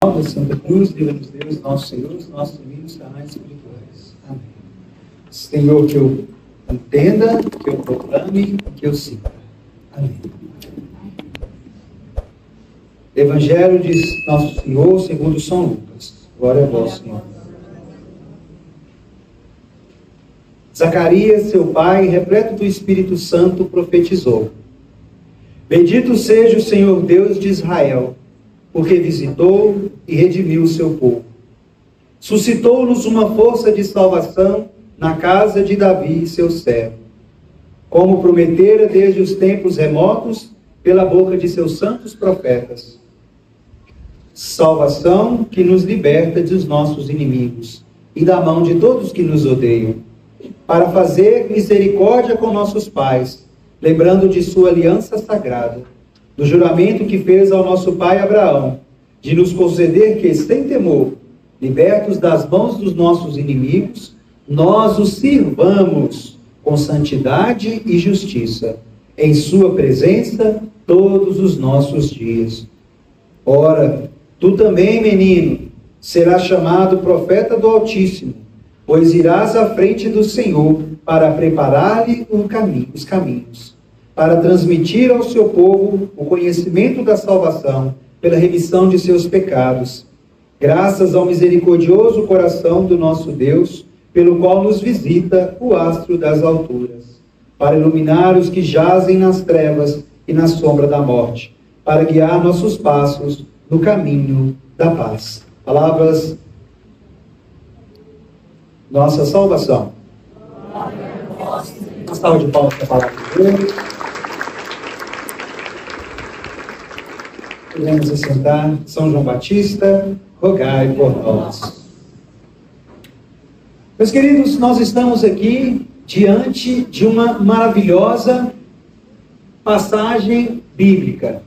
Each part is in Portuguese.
Da Santa Cruz, livra-nos Deus, nosso Senhor, os nossos inimigos carnais e espirituais. Amém. Senhor, que eu entenda, que eu proclame, que eu sinta. Amém. Evangelho de Nosso Senhor, segundo São Lucas. Glória a vós, Senhor. Zacarias, seu pai, repleto do Espírito Santo, profetizou: Bendito seja o Senhor Deus de Israel, porque visitou e redimiu o seu povo. Suscitou-nos uma força de salvação na casa de Davi, seu servo, como prometera desde os tempos remotos pela boca de seus santos profetas. Salvação que nos liberta dos nossos inimigos e da mão de todos que nos odeiam, para fazer misericórdia com nossos pais, lembrando de sua aliança sagrada, do juramento que fez ao nosso pai Abraão, de nos conceder que, sem temor, libertos das mãos dos nossos inimigos, nós os sirvamos com santidade e justiça, em sua presença todos os nossos dias. Ora, tu também, menino, serás chamado profeta do Altíssimo, pois irás à frente do Senhor para preparar-lhe os caminhos, para transmitir ao seu povo o conhecimento da salvação pela remissão de seus pecados, graças ao misericordioso coração do nosso Deus, pelo qual nos visita o astro das alturas, para iluminar os que jazem nas trevas e na sombra da morte, para guiar nossos passos no caminho da paz. Palavras, nossa salvação. Uma salva de palmas para a palavra de Deus. Podemos assentar. São João Batista, rogai por nós. Meus queridos, nós estamos aqui diante de uma maravilhosa passagem bíblica.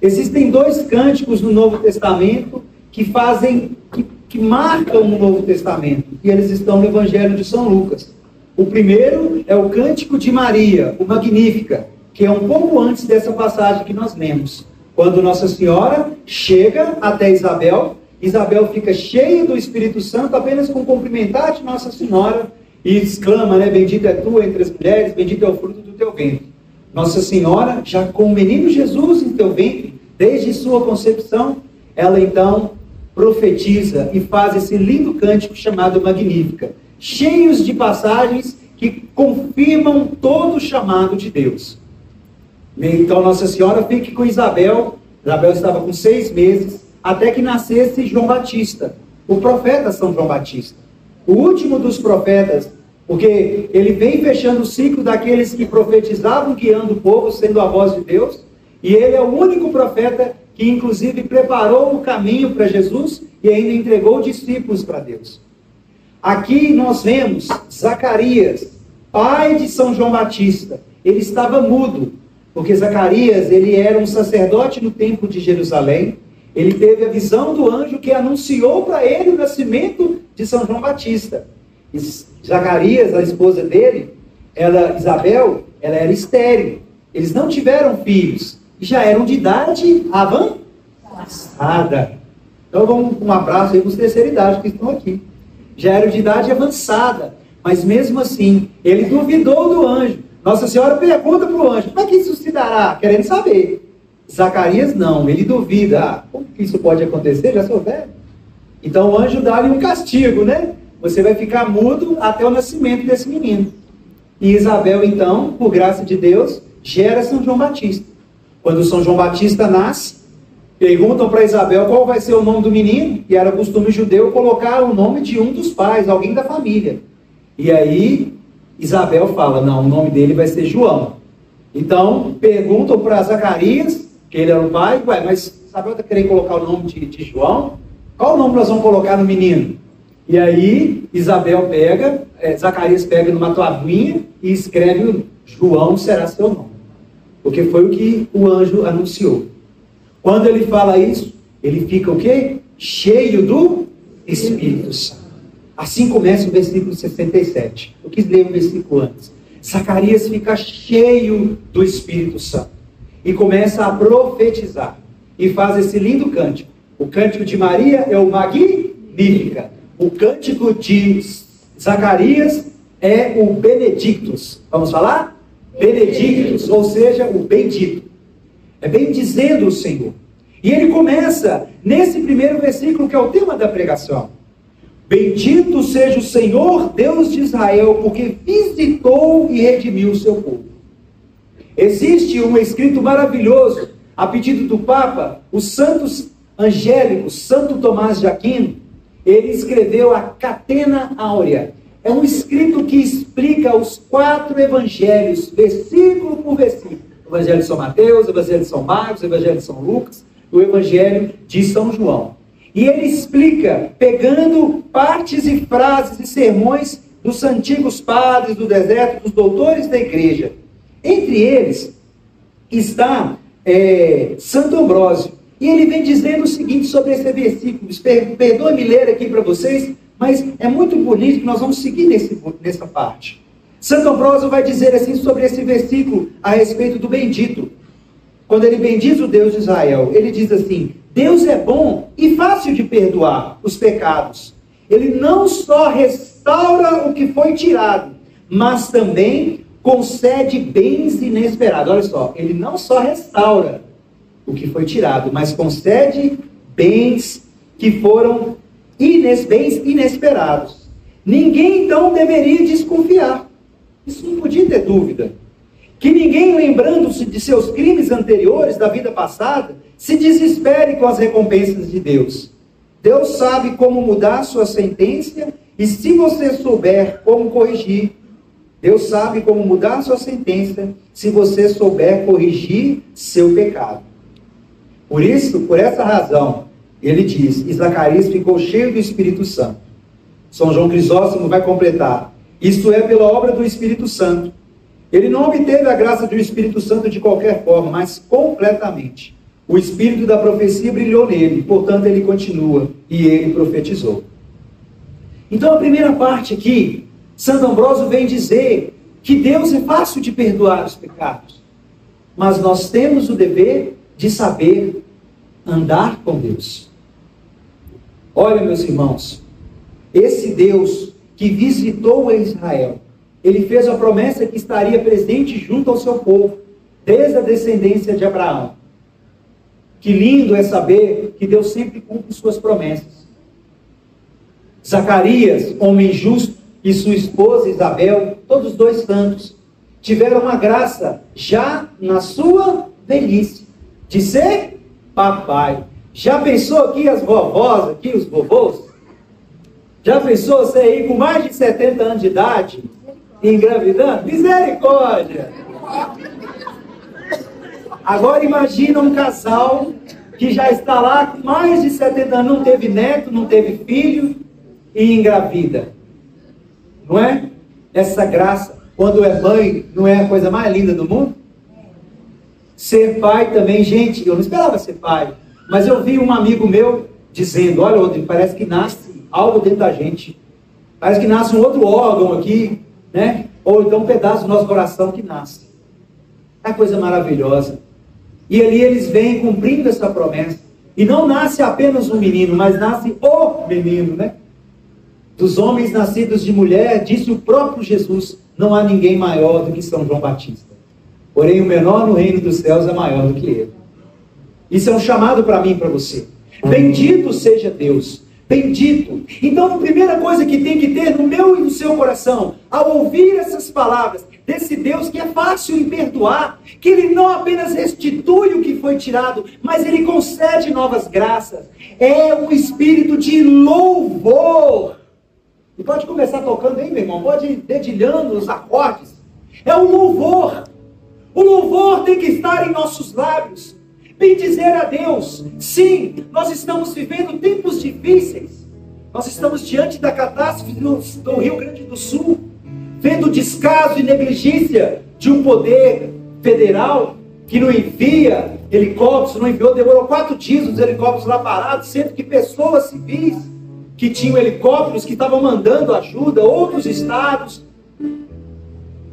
Existem dois cânticos no Novo Testamento que marcam o Novo Testamento, e eles estão no Evangelho de São Lucas. O primeiro é o Cântico de Maria, o Magnífica, que é um pouco antes dessa passagem que nós lemos. Quando Nossa Senhora chega até Isabel, Isabel fica cheia do Espírito Santo apenas com cumprimentar de Nossa Senhora e exclama, bendita é tu entre as mulheres, bendito é o fruto do teu ventre. Nossa Senhora, já com o menino Jesus em teu ventre, desde sua concepção, ela então profetiza e faz esse lindo cântico chamado Magnífica, cheios de passagens que confirmam todo o chamado de Deus. Então Nossa Senhora fica com Isabel. Isabel estava com 6 meses, até que nascesse João Batista, o profeta São João Batista, o último dos profetas, porque ele vem fechando o ciclo daqueles que profetizavam, guiando o povo, sendo a voz de Deus, e ele é o único profeta que inclusive preparou o caminho para Jesus e ainda entregou discípulos para Deus. Aqui nós vemos Zacarias, pai de São João Batista. Ele estava mudo, porque Zacarias, ele era um sacerdote no templo de Jerusalém. Ele teve a visão do anjo que anunciou para ele o nascimento de São João Batista. E Zacarias, a esposa dele, Isabel, ela era estéril. Eles não tiveram filhos, já eram de idade avançada. Então vamos um abraço aí para os terceira idade que estão aqui. Já eram de idade avançada, mas mesmo assim, ele duvidou do anjo. Nossa Senhora pergunta para o anjo: como é que isso se dará? Querendo saber. Zacarias não, ele duvida. Como que isso pode acontecer? Já sou velho. Então o anjo dá-lhe um castigo, Você vai ficar mudo até o nascimento desse menino. E Isabel, então, por graça de Deus, gera São João Batista. Quando São João Batista nasce, perguntam para Isabel qual vai ser o nome do menino, e era costume judeu colocar o nome de um dos pais, alguém da família. E aí Isabel fala: não, o nome dele vai ser João. Então perguntam para Zacarias, que ele era o pai: mas Isabel está querendo colocar o nome de João? Qual nome nós vamos colocar no menino? E aí Zacarias pega numa tabuinha e escreve: João será seu nome. Porque foi o que o anjo anunciou. Quando ele fala isso, ele fica o quê? Cheio do Espírito Santo. Assim começa o versículo 67. Eu quis ler um versículo antes. Zacarias fica cheio do Espírito Santo e começa a profetizar. E faz esse lindo cântico. O cântico de Maria é o Magnífica. O cântico de Zacarias é o Benedictus. Vamos falar? Benedictus, ou seja, o bendito. É bendizendo o Senhor. E ele começa nesse primeiro versículo, que é o tema da pregação. Bendito seja o Senhor, Deus de Israel, porque visitou e redimiu o seu povo. Existe um escrito maravilhoso, a pedido do Papa, os santos angélicos, Santo Tomás de Aquino, ele escreveu a Catena Áurea. É um escrito que explica os 4 evangelhos, versículo por versículo. O Evangelho de São Mateus, o Evangelho de São Marcos, o Evangelho de São Lucas, o Evangelho de São João. E ele explica, pegando partes e frases e sermões dos antigos padres do deserto, dos doutores da igreja. Entre eles está Santo Ambrósio. E ele vem dizendo o seguinte sobre esse versículo. Perdoe-me ler aqui para vocês, mas é muito bonito que nós vamos seguir nessa parte. Santo Ambrósio vai dizer assim sobre esse versículo a respeito do bendito. Quando ele bendiz o Deus de Israel, ele diz assim: Deus é bom e fácil de perdoar os pecados. Ele não só restaura o que foi tirado, mas também concede bens inesperados. Olha só, ele não só restaura o que foi tirado, mas concede bens que foram bens inesperados. Ninguém então deveria desconfiar. Isso não podia ter dúvida. Que ninguém, lembrando-se de seus crimes anteriores, da vida passada, se desespere com as recompensas de Deus. Deus sabe como mudar sua sentença, e se você souber como corrigir, Deus sabe como mudar sua sentença, se você souber corrigir seu pecado. Por isso, por essa razão, ele diz, e Zacarias ficou cheio do Espírito Santo. São João Crisóstomo vai completar. Isto é pela obra do Espírito Santo. Ele não obteve a graça do Espírito Santo de qualquer forma, mas completamente. O Espírito da profecia brilhou nele, portanto ele continua, e ele profetizou. Então a primeira parte aqui, Santo Ambrósio vem dizer que Deus é fácil de perdoar os pecados, mas nós temos o dever de saber andar com Deus. Olha, meus irmãos, esse Deus que visitou Israel, ele fez a promessa que estaria presente junto ao seu povo, desde a descendência de Abraão. Que lindo é saber que Deus sempre cumpre suas promessas. Zacarias, homem justo, e sua esposa Isabel, todos 2 santos, tiveram a graça, já na sua velhice, de ser papai. Já pensou aqui as vovós, aqui os vovôs? Já pensou você aí com mais de 70 anos de idade, engravidando? Misericórdia! Agora imagina um casal que já está lá com mais de 70 anos, não teve neto, não teve filho e engravida. Não é? Essa graça, quando é mãe, não é a coisa mais linda do mundo? Ser pai também, gente, eu não esperava ser pai, mas eu vi um amigo meu dizendo, olha, Rodrigo, parece que nasce algo dentro da gente. Parece que nasce um outro órgão aqui, né? Ou então um pedaço do nosso coração que nasce. É coisa maravilhosa. E ali eles vêm cumprindo essa promessa. E não nasce apenas um menino, mas nasce o menino, né? Dos homens nascidos de mulher, disse o próprio Jesus, não há ninguém maior do que São João Batista. Porém, o menor no reino dos céus é maior do que ele. Isso é um chamado para mim e para você. Bendito seja Deus. Bendito. Então, a primeira coisa que tem que ter no meu e no seu coração, ao ouvir essas palavras desse Deus que é fácil em perdoar, que Ele não apenas restitui o que foi tirado, mas Ele concede novas graças, é um espírito de louvor. E pode começar tocando aí, meu irmão, pode ir dedilhando os acordes. É o louvor. O louvor tem que estar em nossos lábios. Bendizer a Deus. Sim, nós estamos vivendo tempos difíceis. Nós estamos diante da catástrofe do Rio Grande do Sul, vendo o descaso e negligência de um poder federal que não envia helicópteros, não enviou, demorou 4 dias os helicópteros lá parados, sendo que pessoas civis que tinham helicópteros, que estavam mandando ajuda, outros estados.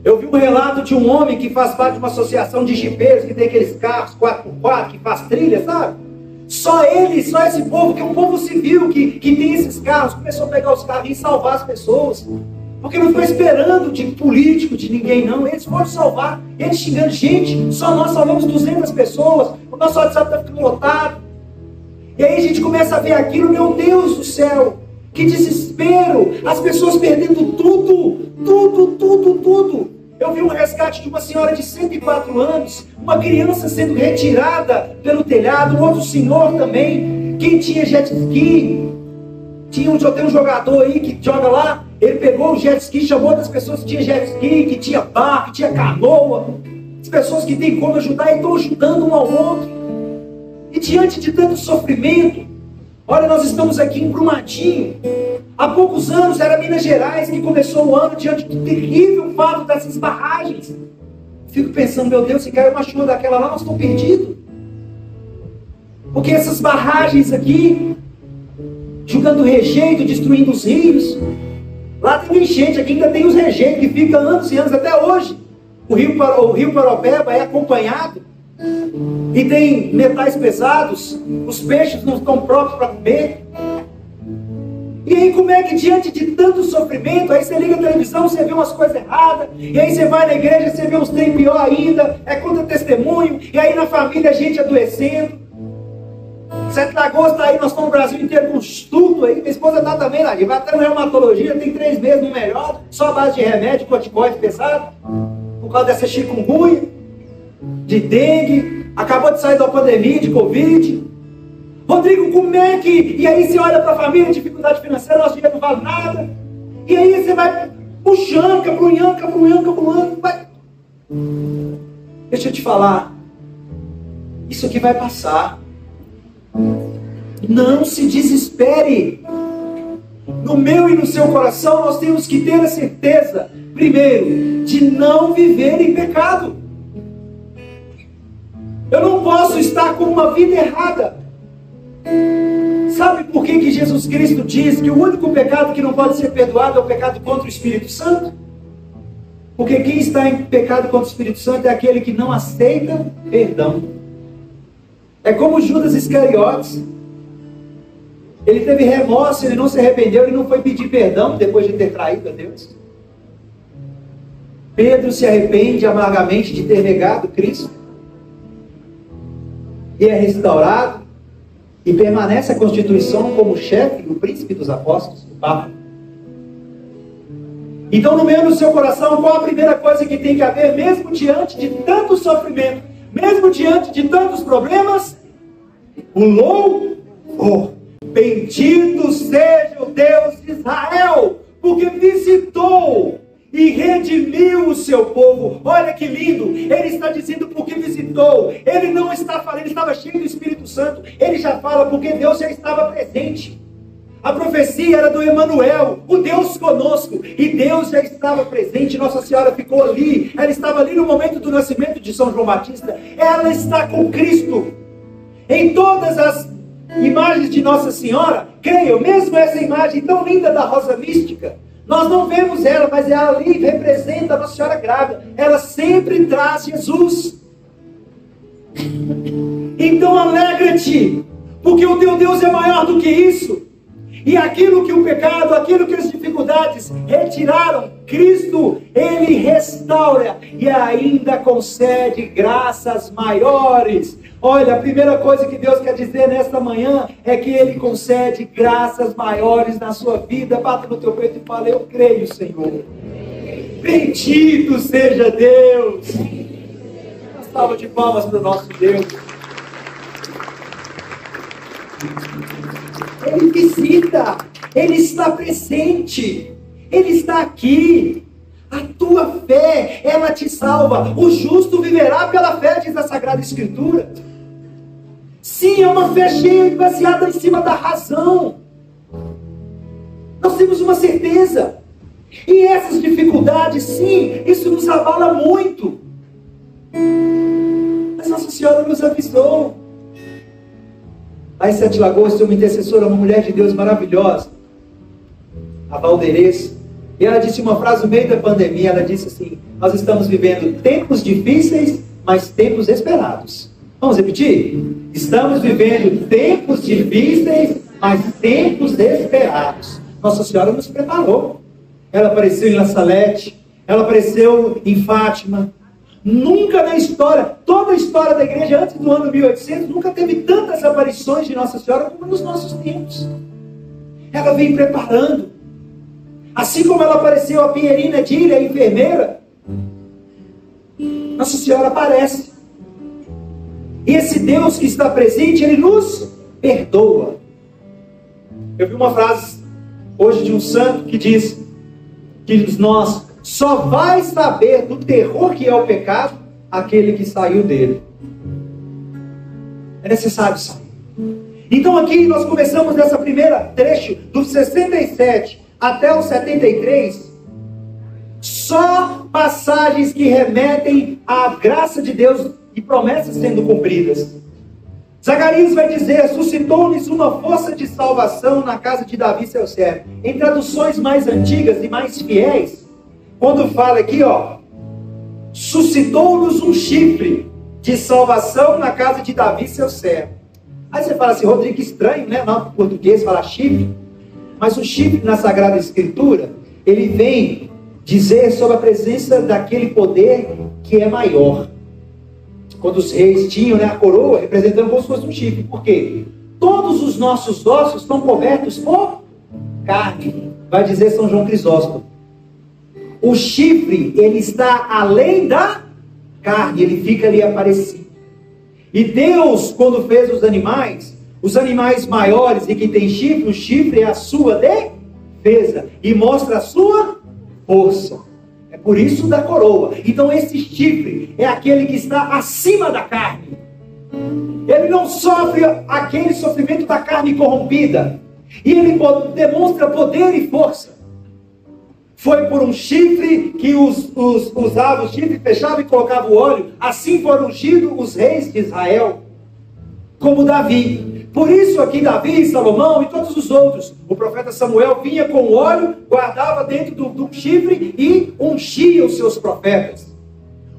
Eu vi um relato de um homem que faz parte de uma associação de jipeiros, que tem aqueles carros 4x4, que faz trilha, sabe? Só ele, só esse povo, que é um povo civil que tem esses carros, começou a pegar os carros e salvar as pessoas. Porque não foi esperando de político, de ninguém não. Eles foram salvar. Eles xingando, gente, só nós salvamos 200 pessoas. O nosso WhatsApp está ficando lotado. E aí a gente começa a ver aquilo, meu Deus do céu. Que desespero. As pessoas perdendo tudo. Tudo. Eu vi um resgate de uma senhora de 104 anos. Uma criança sendo retirada pelo telhado. Um outro senhor também. Quem tinha jet ski. Tem um jogador aí que joga lá. Ele pegou o jet ski, chamou outras pessoas que tinham jet ski, que tinha barco, que tinha canoa. As pessoas que têm como ajudar e estão ajudando um ao outro. E diante de tanto sofrimento, olha, nós estamos aqui em Brumadinho. Há poucos anos era Minas Gerais que começou o ano diante do terrível fato dessas barragens. Fico pensando, meu Deus, se caiu uma chuva daquela lá, nós estamos perdidos. Porque essas barragens aqui, jogando rejeito, destruindo os rios. Lá tem enchente, aqui ainda tem os rejeitos que ficam anos e anos até hoje. O rio Paropeba é acompanhado e tem metais pesados, os peixes não estão próprios para comer. E aí como é que diante de tanto sofrimento, aí você liga a televisão, você vê umas coisas erradas, e aí você vai na igreja, você vê uns trem pior ainda, é contra testemunho, e aí na família a gente adoecendo. 7 de agosto aí, nós estamos no Brasil inteiro com estudo aí, minha esposa está também lá, vai até na reumatologia, tem 3 meses no melhor, só a base de remédio, corticoide pesado, por causa dessa chikungunya, de dengue, acabou de sair da pandemia, de Covid. Rodrigo, como é que... E aí você olha para a família, dificuldade financeira, nosso dinheiro não vale nada, e aí você vai puxando, cabrunhando, vai... Deixa eu te falar, isso aqui vai passar. Não se desespere. No meu e no seu coração nós temos que ter a certeza, primeiro, de não viver em pecado. Eu não posso estar com uma vida errada. Sabe por que Jesus Cristo diz que o único pecado que não pode ser perdoado é o pecado contra o Espírito Santo? Porque quem está em pecado contra o Espírito Santo é aquele que não aceita perdão. É como Judas Iscariotes. Ele teve remorso, ele não se arrependeu, ele não foi pedir perdão depois de ter traído a Deus. Pedro se arrepende amargamente de ter negado Cristo. E é restaurado. E permanece a Constituição como chefe, o príncipe dos apóstolos, o Papa. Então, no meio do seu coração, qual a primeira coisa que tem que haver, mesmo diante de tanto sofrimento, mesmo diante de tantos problemas? O louvor. Bendito seja o Deus de Israel, porque visitou e redimiu o seu povo. Olha que lindo, ele está dizendo porque visitou. Ele não está falando, ele estava cheio do Espírito Santo. Ele já fala porque Deus já estava presente. A profecia era do Emanuel, o Deus conosco, e Deus já estava presente. Nossa Senhora ficou ali, ela estava ali no momento do nascimento de São João Batista. Ela está com Cristo. Em todas as imagens de Nossa Senhora, creio, mesmo essa imagem tão linda da rosa mística, nós não vemos ela, mas ela ali representa a Nossa Senhora grávida. Ela sempre traz Jesus. Então alegra-te, porque o teu Deus é maior do que isso. E aquilo que o pecado, aquilo que as dificuldades retiraram, Cristo, Ele restaura e ainda concede graças maiores. Olha, a primeira coisa que Deus quer dizer nesta manhã é que Ele concede graças maiores na sua vida. Bata no teu peito e fala: eu creio, Senhor. Bendito seja Deus. Uma salva de palmas para o nosso Deus. Ele visita, Ele está presente, Ele está aqui. A tua fé, ela te salva. O justo viverá pela fé, diz a Sagrada Escritura. Sim, é uma fé cheia e baseada em cima da razão. Nós temos uma certeza. E essas dificuldades, sim, isso nos abala muito. Mas Nossa Senhora nos avisou. Lá em Sete Lagoas tem uma intercessora, uma mulher de Deus maravilhosa, a Valderez, e ela disse uma frase no meio da pandemia. Ela disse assim: nós estamos vivendo tempos difíceis, mas tempos esperados. Vamos repetir? Estamos vivendo tempos difíceis, mas tempos esperados. Nossa Senhora nos preparou. Ela apareceu em La Salete, ela apareceu em Fátima. Nunca na história, toda a história da igreja antes do ano 1800, nunca teve tantas aparições de Nossa Senhora como nos nossos tempos. Ela vem preparando. Assim como ela apareceu a Pinheirina Dília, a enfermeira, Nossa Senhora aparece. E esse Deus que está presente, Ele nos perdoa. Eu vi uma frase hoje de um santo que diz que nós só vai saber do terror que é o pecado aquele que saiu dele. É necessário sair. Então aqui nós começamos nessa primeira trecho, dos 67 até os 73, só passagens que remetem à graça de Deus e promessas sendo cumpridas. Zacarias vai dizer: suscitou-lhes uma força de salvação na casa de Davi, seu servo. Em traduções mais antigas e mais fiéis, quando fala aqui, suscitou-nos um chifre de salvação na casa de Davi, seu servo. Aí você fala assim: Rodrigo, que estranho, né? Não, em português fala chifre. Mas o chifre na Sagrada Escritura, ele vem dizer sobre a presença daquele poder que é maior. Quando os reis tinham, a coroa, representando como se fosse um chifre. Por quê? Todos os nossos ossos estão cobertos por carne. Vai dizer São João Crisóstomo. O chifre, ele está além da carne, ele fica ali aparecido. E Deus, quando fez os animais maiores e que tem chifre, o chifre é a sua defesa e mostra a sua força. É por isso da coroa. Então esse chifre é aquele que está acima da carne. Ele não sofre aquele sofrimento da carne corrompida. E ele demonstra poder e força. Foi por um chifre que usava o chifre, fechava e colocava o óleo. Assim foram ungidos os reis de Israel, como Davi. Por isso aqui Davi, Salomão e todos os outros, o profeta Samuel vinha com o óleo, guardava dentro do chifre e ungia os seus profetas.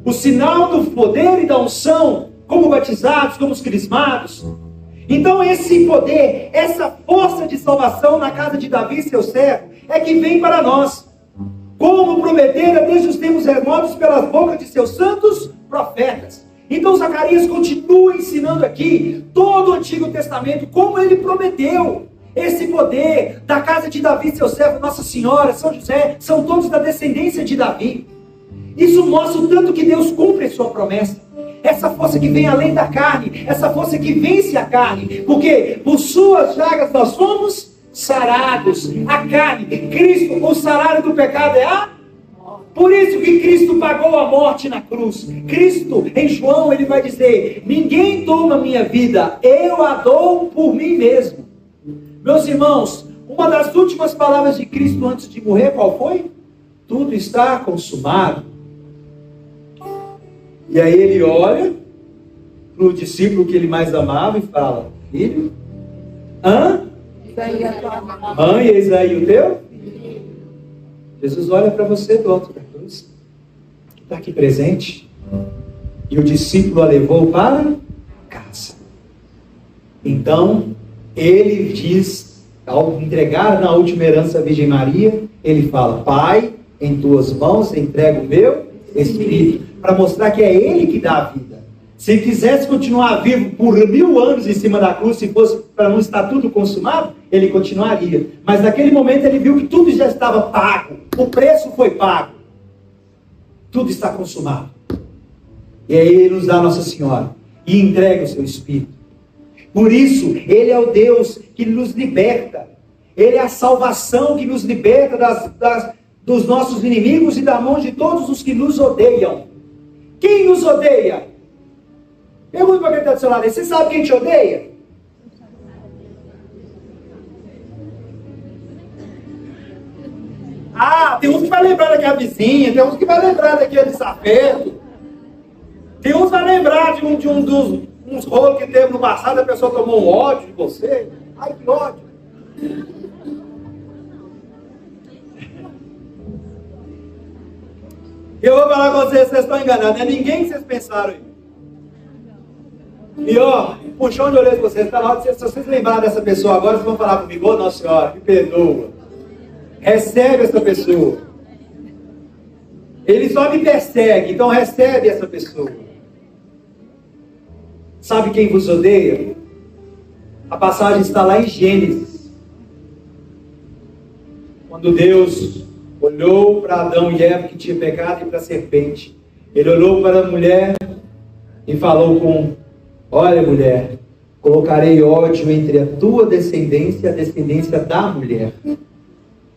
O sinal do poder e da unção, como batizados, como os crismados. Então esse poder, essa força de salvação na casa de Davi, seu servo, é que vem para nós. Como prometera desde os tempos remotos pelas bocas de seus santos profetas. Então Zacarias continua ensinando aqui todo o Antigo Testamento, como ele prometeu. Esse poder da casa de Davi, seu servo, Nossa Senhora, São José, são todos da descendência de Davi. Isso mostra o tanto que Deus cumpre a sua promessa. Essa força que vem além da carne, essa força que vence a carne. Porque por suas chagas nós fomos sarados. A carne, Cristo, o salário do pecado é a... Por isso que Cristo pagou a morte na cruz. Cristo, em João, ele vai dizer: ninguém toma minha vida, eu a dou por mim mesmo. Meus irmãos, uma das últimas palavras de Cristo antes de morrer, qual foi? Tudo está consumado. E aí ele olha para o discípulo que ele mais amava e fala: filho, mãe, eis aí o teu? Jesus olha para você do alto da cruz, que está aqui presente, e o discípulo a levou para casa. Então, ele diz, ao entregar na última herança a Virgem Maria, ele fala: Pai, em tuas mãos entrego o meu Espírito, para mostrar que é ele que dá a vida. Se quisesse continuar vivo por 1000 anos em cima da cruz, se fosse para não estar tudo consumado, ele continuaria. Mas naquele momento ele viu que tudo já estava pago. O preço foi pago. Tudo está consumado. E aí ele nos dá Nossa Senhora e entrega o seu Espírito. Por isso, ele é o Deus que nos liberta. Ele é a salvação que nos liberta dos nossos inimigos e da mão de todos os que nos odeiam. Quem nos odeia? Pergunta para quem está do seu lado: você sabe quem te odeia? Tem uns que vai lembrar daquela vizinha, tem uns que vai lembrar daquele desafeto, tem uns que vai lembrar de uns rolos que teve no passado, a pessoa tomou um ódio de você. Ai, que ódio! Eu vou falar com vocês estão enganados, não é ninguém que vocês pensaram aí. E puxão de orelha de vocês. Tá na hora de se vocês lembrarem dessa pessoa agora, vocês vão falar comigo: ô Nossa Senhora, me perdoa. Recebe essa pessoa. Ele só me persegue, então recebe essa pessoa. Sabe quem vos odeia? A passagem está lá em Gênesis. Quando Deus olhou para Adão e Eva que tinha pecado e para a serpente, Ele olhou para a mulher e falou olha mulher, colocarei ódio entre a tua descendência e a descendência da mulher.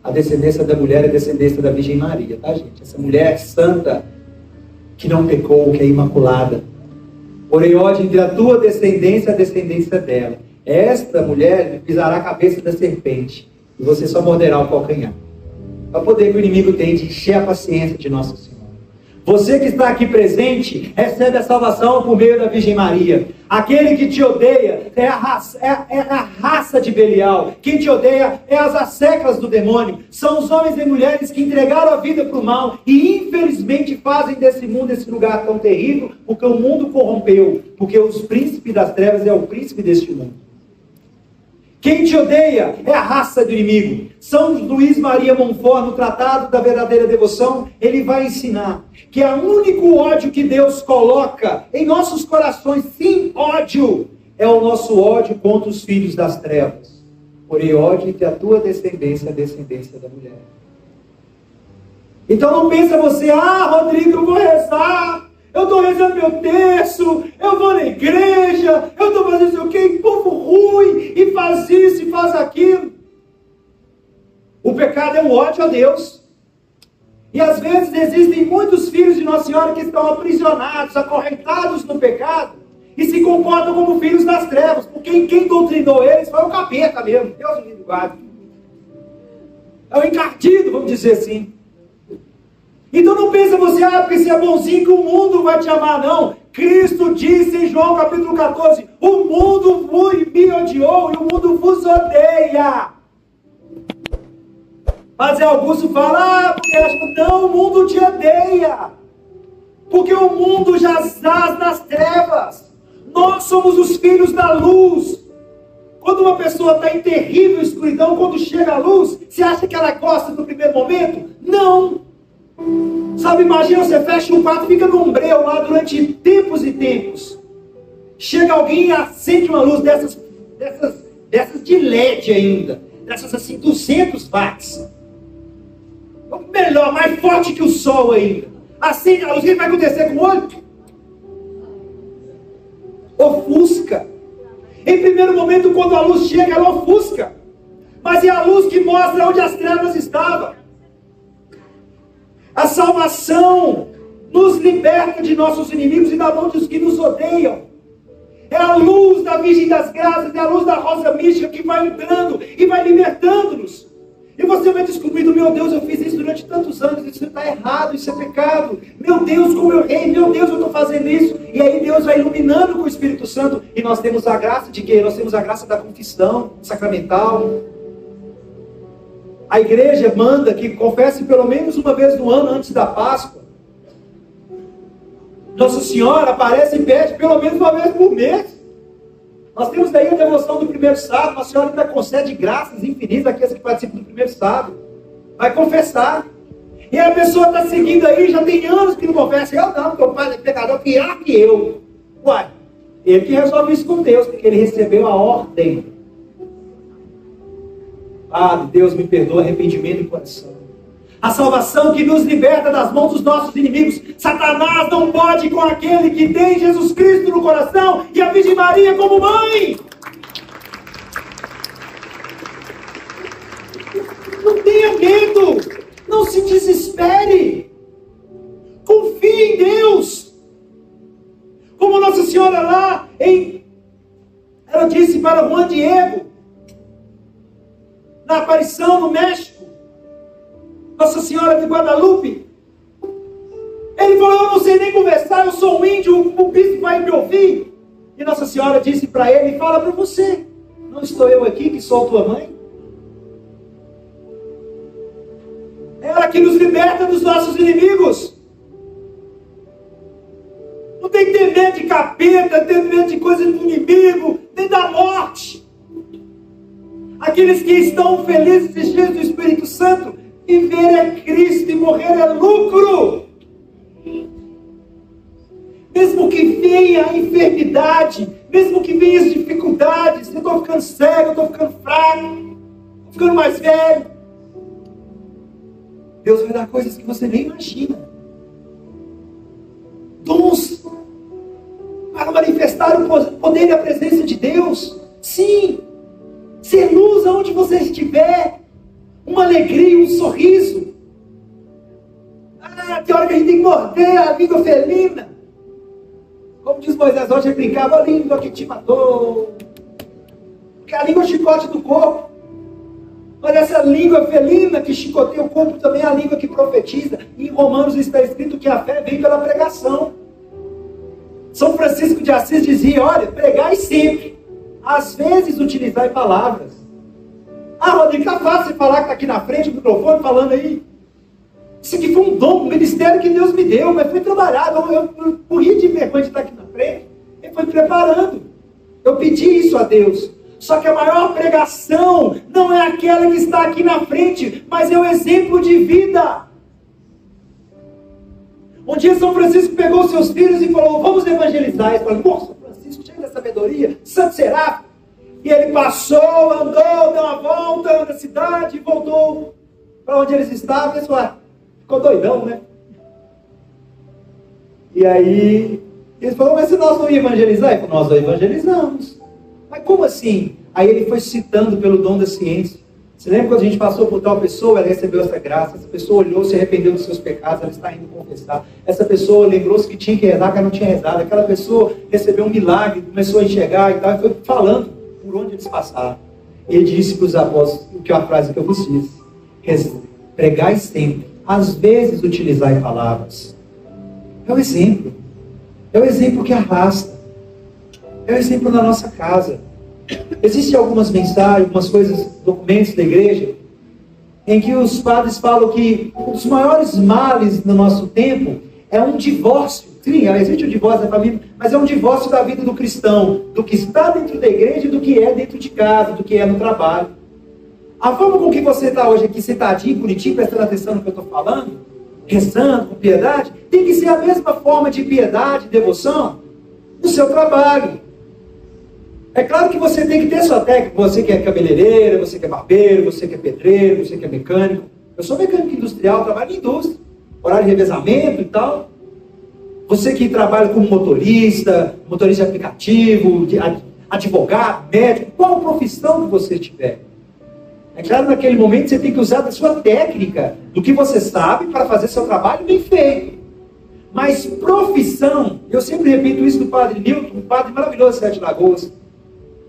A descendência da mulher é a descendência da Virgem Maria, tá gente? Essa mulher santa, que não pecou, que é imaculada. Porém ódio entre a tua descendência e a descendência dela. Esta mulher pisará a cabeça da serpente, e você só morderá o calcanhar. É o poder que o inimigo tem de encher a paciência de Nossa Senhora. Você que está aqui presente, recebe a salvação por meio da Virgem Maria. Aquele que te odeia é a raça de Belial. Quem te odeia é as asseclas do demônio. São os homens e mulheres que entregaram a vida para o mal e infelizmente fazem desse mundo esse lugar tão terrível, porque o mundo corrompeu, porque os príncipes das trevas é o príncipe deste mundo. Quem te odeia é a raça do inimigo. São Luís Maria Montfort, no Tratado da Verdadeira Devoção, ele vai ensinar que o único ódio que Deus coloca em nossos corações, sim, ódio, é o nosso ódio contra os filhos das trevas. Porém, ódio entre a tua descendência e a descendência da mulher. Então não pensa você: Rodrigo, eu vou rezar, eu estou rezando meu terço, eu vou na igreja, eu estou fazendo isso aqui, povo ruim, e faz isso e faz aquilo. O pecado é o ódio a Deus. E às vezes existem muitos filhos de Nossa Senhora que estão aprisionados, acorrentados no pecado, e se comportam como filhos das trevas, porque quem doutrinou eles foi o capeta mesmo. Deus me livre, guarde. É o encardido, vamos dizer assim. Então não pensa você: porque você é bonzinho que o mundo vai te amar, não. Cristo disse em João capítulo 14, o mundo me odiou e o mundo vos odeia. Mas Augusto fala: porque não, o mundo te odeia. Porque o mundo jaz nas trevas. Nós somos os filhos da luz. Quando uma pessoa está em terrível escuridão, quando chega a luz, você acha que ela gosta no primeiro momento? Não. Sabe, imagina, você fecha um quarto e fica no umbreu lá durante tempos e tempos. Chega alguém e acende uma luz dessas de LED ainda. Dessas assim, 200 watts. Melhor, mais forte que o sol ainda. Acende a luz, o que vai acontecer com o olho? Ofusca. Em primeiro momento, quando a luz chega, ela ofusca. Mas é a luz que mostra onde as trevas estavam. A salvação nos liberta de nossos inimigos e da mão dos que nos odeiam. É a luz da Virgem das Graças, é a luz da rosa mística que vai entrando e vai libertando-nos. E você vai descobrindo: meu Deus, eu fiz isso durante tantos anos, isso está errado, isso é pecado. Meu Deus, como eu errei, meu Deus, eu estou fazendo isso. E aí Deus vai iluminando com o Espírito Santo. E nós temos a graça de quê? Nós temos a graça da confissão sacramental. A igreja manda que confesse pelo menos uma vez no ano antes da Páscoa. Nossa Senhora aparece e pede pelo menos uma vez por mês. Nós temos daí a devoção do primeiro sábado. Nossa Senhora ainda concede graças infinitas àqueles que participam do primeiro sábado. Vai confessar. E a pessoa está seguindo aí, já tem anos que não confessa. Eu não, porque o pai é pecador pior que eu. Uai, ele que resolve isso com Deus, porque ele recebeu a ordem. Padre, Deus me perdoa, arrependimento e coração. A salvação que nos liberta das mãos dos nossos inimigos. Satanás não pode com aquele que tem Jesus Cristo no coração e a Virgem Maria como mãe. Não tenha medo. Não se desespere. Confie em Deus. Como Nossa Senhora lá, ela disse para Juan Diego, na aparição no México, Nossa Senhora de Guadalupe, ele falou: eu não sei nem conversar, eu sou um índio, o bispo vai me ouvir. E Nossa Senhora disse para ele: fala para você, não estou eu aqui que sou tua mãe? Ela que nos liberta dos nossos inimigos. Não tem que ter medo de capeta, tendo medo de coisa do inimigo, nem da morte. Aqueles que estão felizes e cheios do Espírito Santo, viver é Cristo e morrer é lucro. Mesmo que venha a enfermidade, mesmo que venha as dificuldades, eu estou ficando cego, eu estou ficando fraco, estou ficando mais velho, Deus vai dar coisas que você nem imagina. Dons para manifestar o poder e a presença de Deus. Sim, ser luz aonde você estiver, uma alegria, um sorriso. Tem hora que a gente tem que morder a língua felina. Como diz Moisés, hoje ele brincava, a língua que te matou. Porque a língua é o chicote do corpo. Mas essa língua felina que chicoteia o corpo também é a língua que profetiza. Em Romanos está escrito que a fé vem pela pregação. São Francisco de Assis dizia, olha, pregai sempre. Às vezes utilizai palavras. Rodrigo, está fácil falar que está aqui na frente do microfone, falando aí. Isso aqui foi um dom, um ministério que Deus me deu, mas foi trabalhado. Eu morri de vergonha de estar aqui na frente. Ele foi me preparando. Eu pedi isso a Deus. Só que a maior pregação não é aquela que está aqui na frente, mas é o exemplo de vida. Um dia São Francisco pegou seus filhos e falou, vamos evangelizar. Ele falou, nossa, Francisco, cheio de sabedoria, santo será. E ele passou, andou, deu uma volta na cidade e voltou para onde eles estavam. Eles falaram, ficou doidão, né? E aí, eles falaram, mas se nós não evangelizar? Ele falou, nós não evangelizamos. Mas como assim? Aí ele foi citando pelo dom da ciência. Você lembra quando a gente passou por tal pessoa, ela recebeu essa graça, essa pessoa olhou, se arrependeu dos seus pecados, ela está indo confessar. Essa pessoa lembrou-se que tinha que rezar, que ela não tinha rezado. Aquela pessoa recebeu um milagre, começou a enxergar e tal, e foi falando por onde eles passaram. Ele disse para os apóstolos, que é a frase que eu vos disse, pregai sempre, às vezes utilizai palavras. É o exemplo. É o exemplo que arrasta. É o exemplo na nossa casa. Existem algumas mensagens, algumas coisas, documentos da igreja, em que os padres falam que um dos maiores males no nosso tempo é um divórcio. Sim, existe o divórcio da família, mas é um divórcio da vida do cristão, do que está dentro da igreja e do que é dentro de casa, do que é no trabalho. A forma com que você está hoje aqui, sentadinho, bonitinho, prestando atenção no que eu estou falando, rezando com piedade, tem que ser a mesma forma de piedade e devoção no seu trabalho. É claro que você tem que ter sua técnica, você que é cabeleireira, você que é barbeiro, você que é pedreiro, você que é mecânico. Eu sou mecânico industrial, trabalho em indústria, horário de revezamento e tal. Você que trabalha como motorista de aplicativo, advogado, médico, qual profissão que você tiver. É claro, naquele momento você tem que usar da sua técnica, do que você sabe, para fazer seu trabalho bem feito. Mas profissão, eu sempre repito isso do padre Newton, um padre maravilhoso de Sete Lagoas.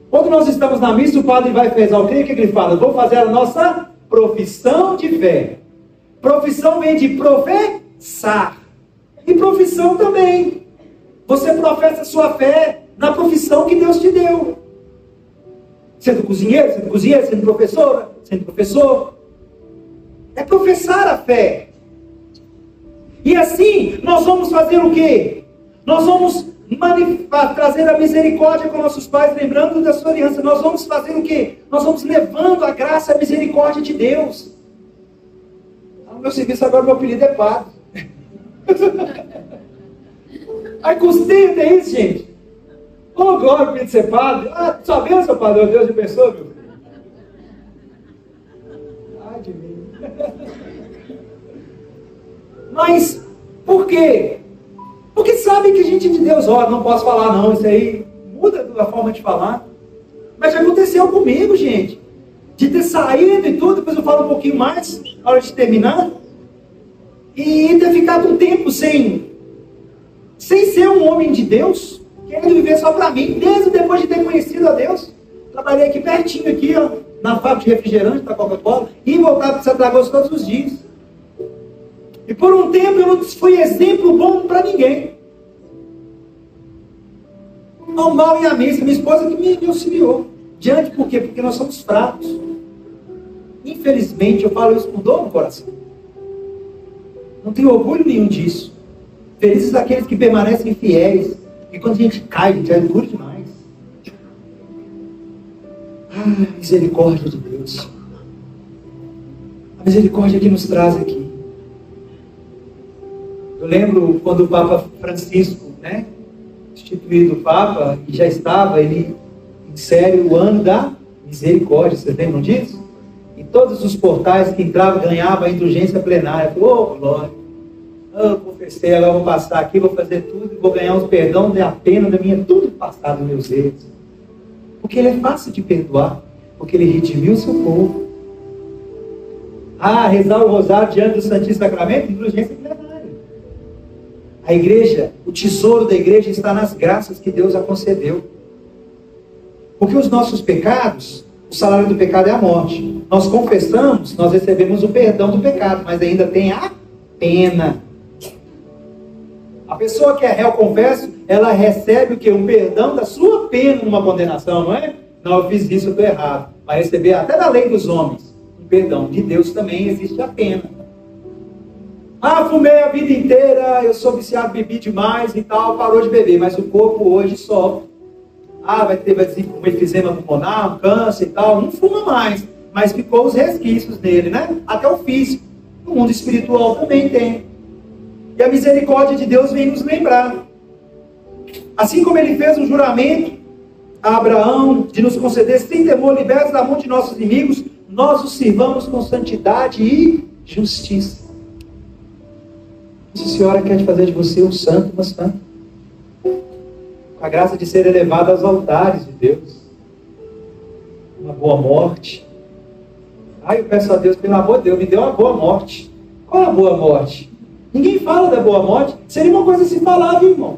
Quando nós estamos na missa, o padre vai rezar o quê? O que ele fala? Vou fazer a nossa profissão de fé. Profissão vem de professar. E profissão também. Você professa a sua fé na profissão que Deus te deu. Sendo cozinheiro, sendo professora, sendo professor. É professar a fé. E assim, nós vamos fazer o quê? Nós vamos trazer a misericórdia com nossos pais, lembrando da sua aliança. Nós vamos fazer o quê? Nós vamos levando a graça e a misericórdia de Deus. No meu serviço agora, meu apelido é padre. Aí custei até isso, gente. Oh, glória, apelido de ser padre. Sua bênção, padre, Deus te abençoe, meu filho. Ai de mim. Mas, por quê? Porque sabe que gente de Deus, não posso falar não, isso aí muda a forma de falar. Mas já aconteceu comigo, gente. De ter saído e tudo, depois eu falo um pouquinho mais, na hora de terminar. E ter ficado um tempo sem ser um homem de Deus, querendo viver só para mim, mesmo depois de ter conhecido a Deus. Trabalhei aqui pertinho, aqui, na fábrica de refrigerante da Coca-Cola, e voltava para Sete Lagoas todos os dias. E por um tempo eu não fui exemplo bom para ninguém. Ao mal e a missa, minha esposa que me auxiliou. Diante por quê? Porque nós somos fracos. Infelizmente, eu falo isso com dor no coração. Não tenho orgulho nenhum disso. Felizes aqueles que permanecem fiéis, E quando a gente cai, gente, é duro demais. Ah, misericórdia de Deus. A misericórdia que nos traz aqui. Eu lembro quando o Papa Francisco, instituído o Papa, e já estava, ele insere o ano da misericórdia. Vocês lembram disso? E todos os portais que entravam ganhavam a indulgência plenária. Oh, glória! Eu confessei, agora vou passar aqui, vou fazer tudo, vou ganhar os perdão da pena da minha, tudo passado dos meus erros. Porque ele é fácil de perdoar, porque ele redimiu o seu povo. Rezar o rosário diante do Santíssimo Sacramento, indulgência plenária. A igreja, o tesouro da igreja está nas graças que Deus a concedeu. Porque os nossos pecados, o salário do pecado é a morte. Nós confessamos, nós recebemos o perdão do pecado, mas ainda tem a pena. A pessoa que é réu confesso, ela recebe o quê? Um perdão da sua pena numa condenação, não é? Não, eu fiz isso, eu estou errado. Vai receber até da lei dos homens um perdão. De Deus também existe a pena. Fumei a vida inteira, eu sou viciado, bebi demais e tal, parou de beber, mas o corpo hoje sofre. Vai ter um efizema pulmonar, um câncer e tal, não fuma mais, mas ficou os resquícios dele, né? Até o físico. No mundo espiritual também tem. E a misericórdia de Deus vem nos lembrar. Assim como ele fez um juramento a Abraão de nos conceder sem temor, libertos da mão de nossos inimigos, nós os sirvamos com santidade e justiça. Nossa Senhora quer fazer de você um santo, uma santa. Com a graça de ser elevado aos altares de Deus. Uma boa morte. Eu peço a Deus, pelo amor de Deus, me dê uma boa morte. Qual é a boa morte? Ninguém fala da boa morte. Seria uma coisa a se falar, viu, irmão?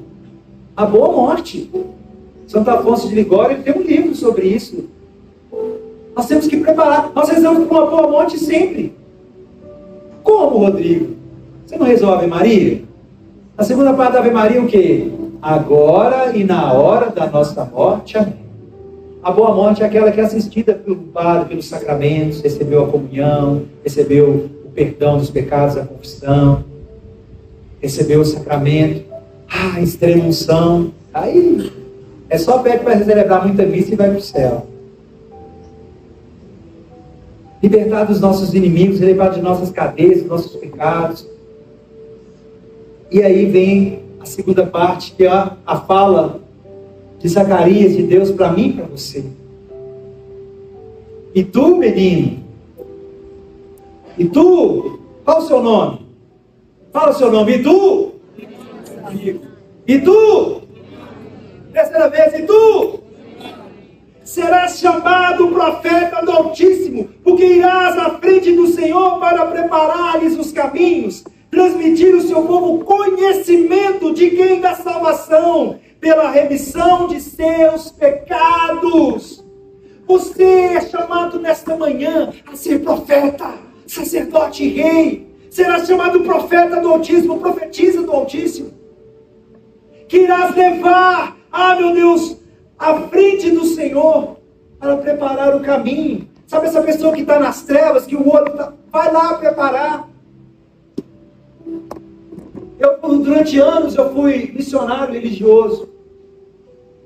A boa morte. Santo Afonso de Ligório tem um livro sobre isso. Nós temos que preparar. Nós rezamos por uma boa morte sempre. Como, Rodrigo? Você não rezou a Ave Maria? A segunda parte da Ave Maria o quê? Agora e na hora da nossa morte. Amém. A boa morte é aquela que é assistida pelo padre, pelos sacramentos, recebeu a comunhão, recebeu o perdão dos pecados, a confissão, recebeu o sacramento, extrema unção. Aí é só pede para celebrar muita missa e vai para o céu. Libertar dos nossos inimigos, libertar de nossas cadeias, dos nossos pecados. E aí vem a segunda parte, que é a fala de Zacarias, de Deus para mim e para você. E tu, menino? E tu? Qual o seu nome? Fala o seu nome. E tu? E tu? Terceira vez. E tu? Serás chamado profeta do Altíssimo, porque irás à frente do Senhor para preparar-lhes os caminhos, transmitir ao seu povo conhecimento de quem? Da salvação, pela remissão de seus pecados. Você é chamado nesta manhã a ser profeta, sacerdote e rei. Será chamado profeta do Altíssimo, profetiza do Altíssimo. Que irás levar, meu Deus, à frente do Senhor, para preparar o caminho. Sabe essa pessoa que está nas trevas, que o olho vai lá preparar. Durante anos eu fui missionário religioso.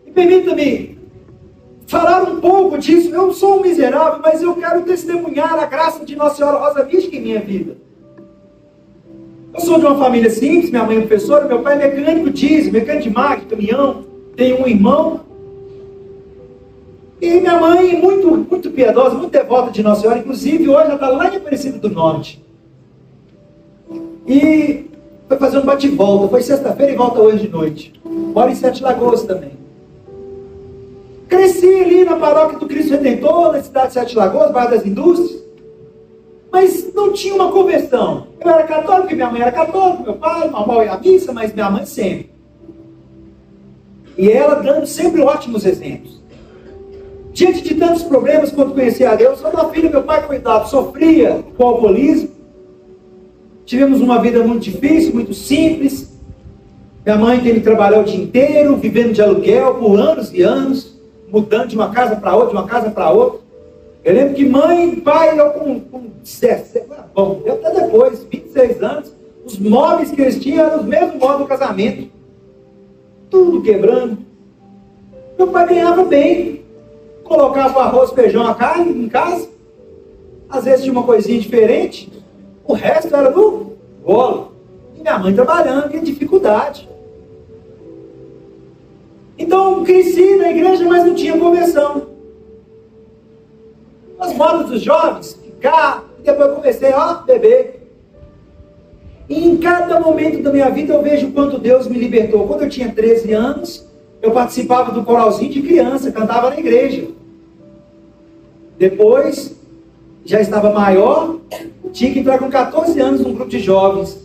E permita-me falar um pouco disso. Eu sou um miserável, mas eu quero testemunhar a graça de Nossa Senhora Rosa Mística em minha vida. Eu sou de uma família simples, minha mãe é professora, meu pai é mecânico diesel, mecânico de máquina, caminhão, tenho um irmão. E minha mãe, muito piedosa, muito devota de Nossa Senhora, inclusive hoje ela está lá em Aparecida do Norte. E foi fazer um bate-volta, foi sexta-feira e volta hoje de noite. Mora em Sete Lagoas também. Cresci ali na paróquia do Cristo Redentor, na cidade de Sete Lagoas, Bairro das Indústrias. Mas não tinha uma conversão. Eu era católico, porque minha mãe era católica, meu pai, mal ia à missa, mas minha mãe sempre. E ela dando sempre ótimos exemplos. Diante de tantos problemas, quando conheci a Deus, quando a filha, meu pai, coitado, sofria com alcoolismo. Tivemos uma vida muito difícil, muito simples. Minha mãe teve que trabalhar o dia inteiro, vivendo de aluguel por anos e anos, mudando de uma casa para outra, de uma casa para outra. Eu lembro que mãe e pai, eu com 17, bom, até depois, 26 anos, os móveis que eles tinham eram os mesmos móveis do casamento. tudo quebrando. Meu pai ganhava bem, colocava arroz, feijão, a carne em casa, às vezes tinha uma coisinha diferente, o resto era do bolo. E minha mãe trabalhando, que dificuldade. Então, cresci na igreja, mas não tinha conversão. As modas dos jovens, ficar, e depois eu comecei a beber. E em cada momento da minha vida eu vejo o quanto Deus me libertou. Quando eu tinha 13 anos, eu participava do coralzinho de criança, cantava na igreja. Depois, já estava maior, tinha que entrar com 14 anos num grupo de jovens.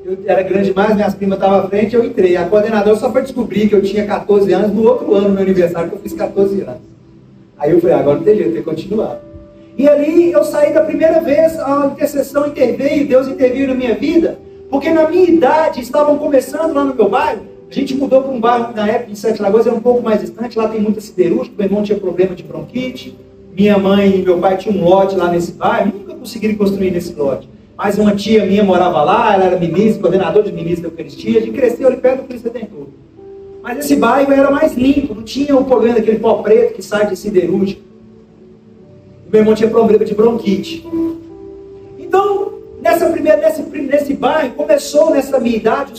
Eu era grande demais, minhas primas estavam à frente, eu entrei. A coordenadora só foi descobrir que eu tinha 14 anos no outro ano, no meu aniversário, que eu fiz 14 anos. Aí eu falei, agora não tem jeito, tem que continuar. E ali eu saí da primeira vez, a intercessão interveio, Deus interveio na minha vida, porque na minha idade, estavam começando lá no meu bairro, a gente mudou para um bairro na época de Sete Lagoas, era um pouco mais distante, lá tem muita siderúrgica, meu irmão tinha problema de bronquite, minha mãe e meu pai tinham um lote lá nesse bairro, nunca conseguiram construir nesse lote. Mas uma tia minha morava lá, ela era ministra, coordenadora de ministra da Eucaristia, a gente cresceu ali perto do Cristo Redentor. Mas esse bairro era mais limpo, não tinha o problema daquele pó preto que sai de siderúrgica. Meu irmão tinha problema de bronquite. Então, nesse bairro, começou nessa minha idade,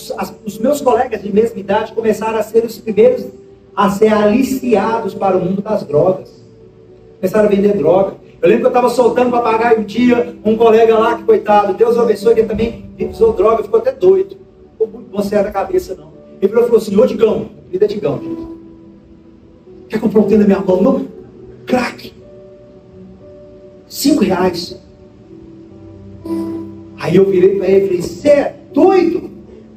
os meus colegas de mesma idade começaram a ser os primeiros a ser aliciados para o mundo das drogas. Começaram a vender droga. Eu lembro que eu estava soltando papagaio um dia, um colega lá, que coitado, Deus o abençoe, que ele também usou droga, ficou até doido. Ficou muito bom certo da cabeça, não. Ele falou assim, ô Digão, vida é Digão, gente. Quer comprar um tênis na minha mão, não? Crack. R$5. Aí eu virei para ele e falei, você é doido?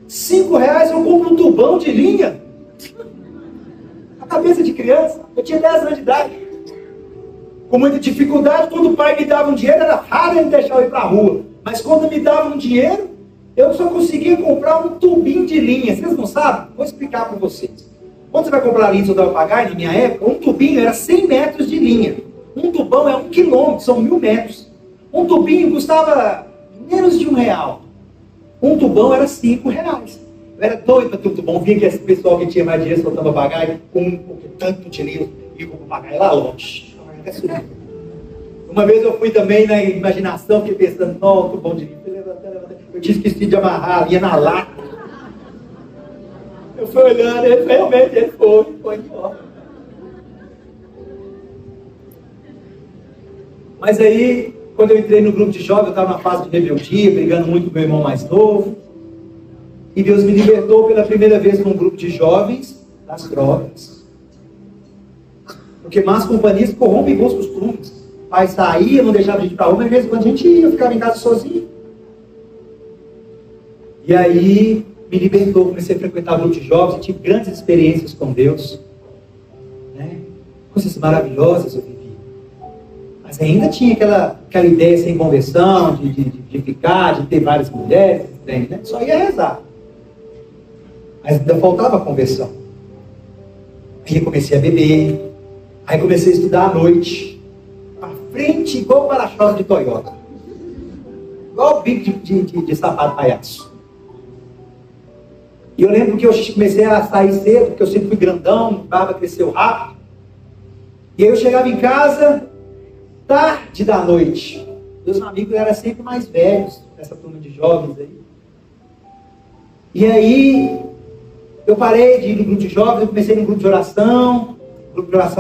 R$5 eu compro um tubão de linha? A cabeça de criança, eu tinha 10 anos de idade. Com muita dificuldade, quando o pai me dava um dinheiro, era raro ele deixar eu ir para a rua. Mas quando me dava um dinheiro, eu só conseguia comprar um tubinho de linha. Vocês não sabem? Vou explicar para vocês. Quando você vai comprar linha do papagaio, na minha época, um tubinho era 100 metros de linha. Um tubão é 1 quilômetro, são 1000 metros. Um tubinho custava menos de R$1. Um tubão era R$5. Eu era doido para ter um tubão. Via que esse pessoal que tinha mais dinheiro soltando papagaio, com tanto de linha, e com o papagaio lá longe. Uma vez eu fui também na imaginação, fiquei pensando, não, tubão de linha. Eu tinha esquecido de amarrar a linha na lata. Eu fui olhando, ele realmente foi embora. Mas aí, quando eu entrei no grupo de jovens, eu estava na fase de rebeldia, brigando muito com meu irmão mais novo. E Deus me libertou pela primeira vez num grupo de jovens das drogas. Porque más companhias corrompem bons costumes. O pai saía, não deixava a gente ir para rua, mas às vezes quando a gente ia, eu ficava em casa sozinho. E aí, me libertou, comecei a frequentar o grupo de jovens, tive grandes experiências com Deus. Né? Coisas maravilhosas eu vivi. Mas ainda tinha aquela ideia sem conversão, de ficar, de ter várias mulheres, né? Só ia rezar. Mas ainda faltava conversão. Aí eu comecei a beber, aí comecei a estudar à noite, para frente, igual o para-choque de Toyota. Igual o bico de sapato palhaço. E eu lembro que eu comecei a sair cedo, porque eu sempre fui grandão, a barba cresceu rápido. E aí eu chegava em casa, tarde da noite. Meus amigos eram sempre mais velhos, nessa turma de jovens aí. E aí, eu parei de ir no grupo de jovens, eu comecei no grupo de oração,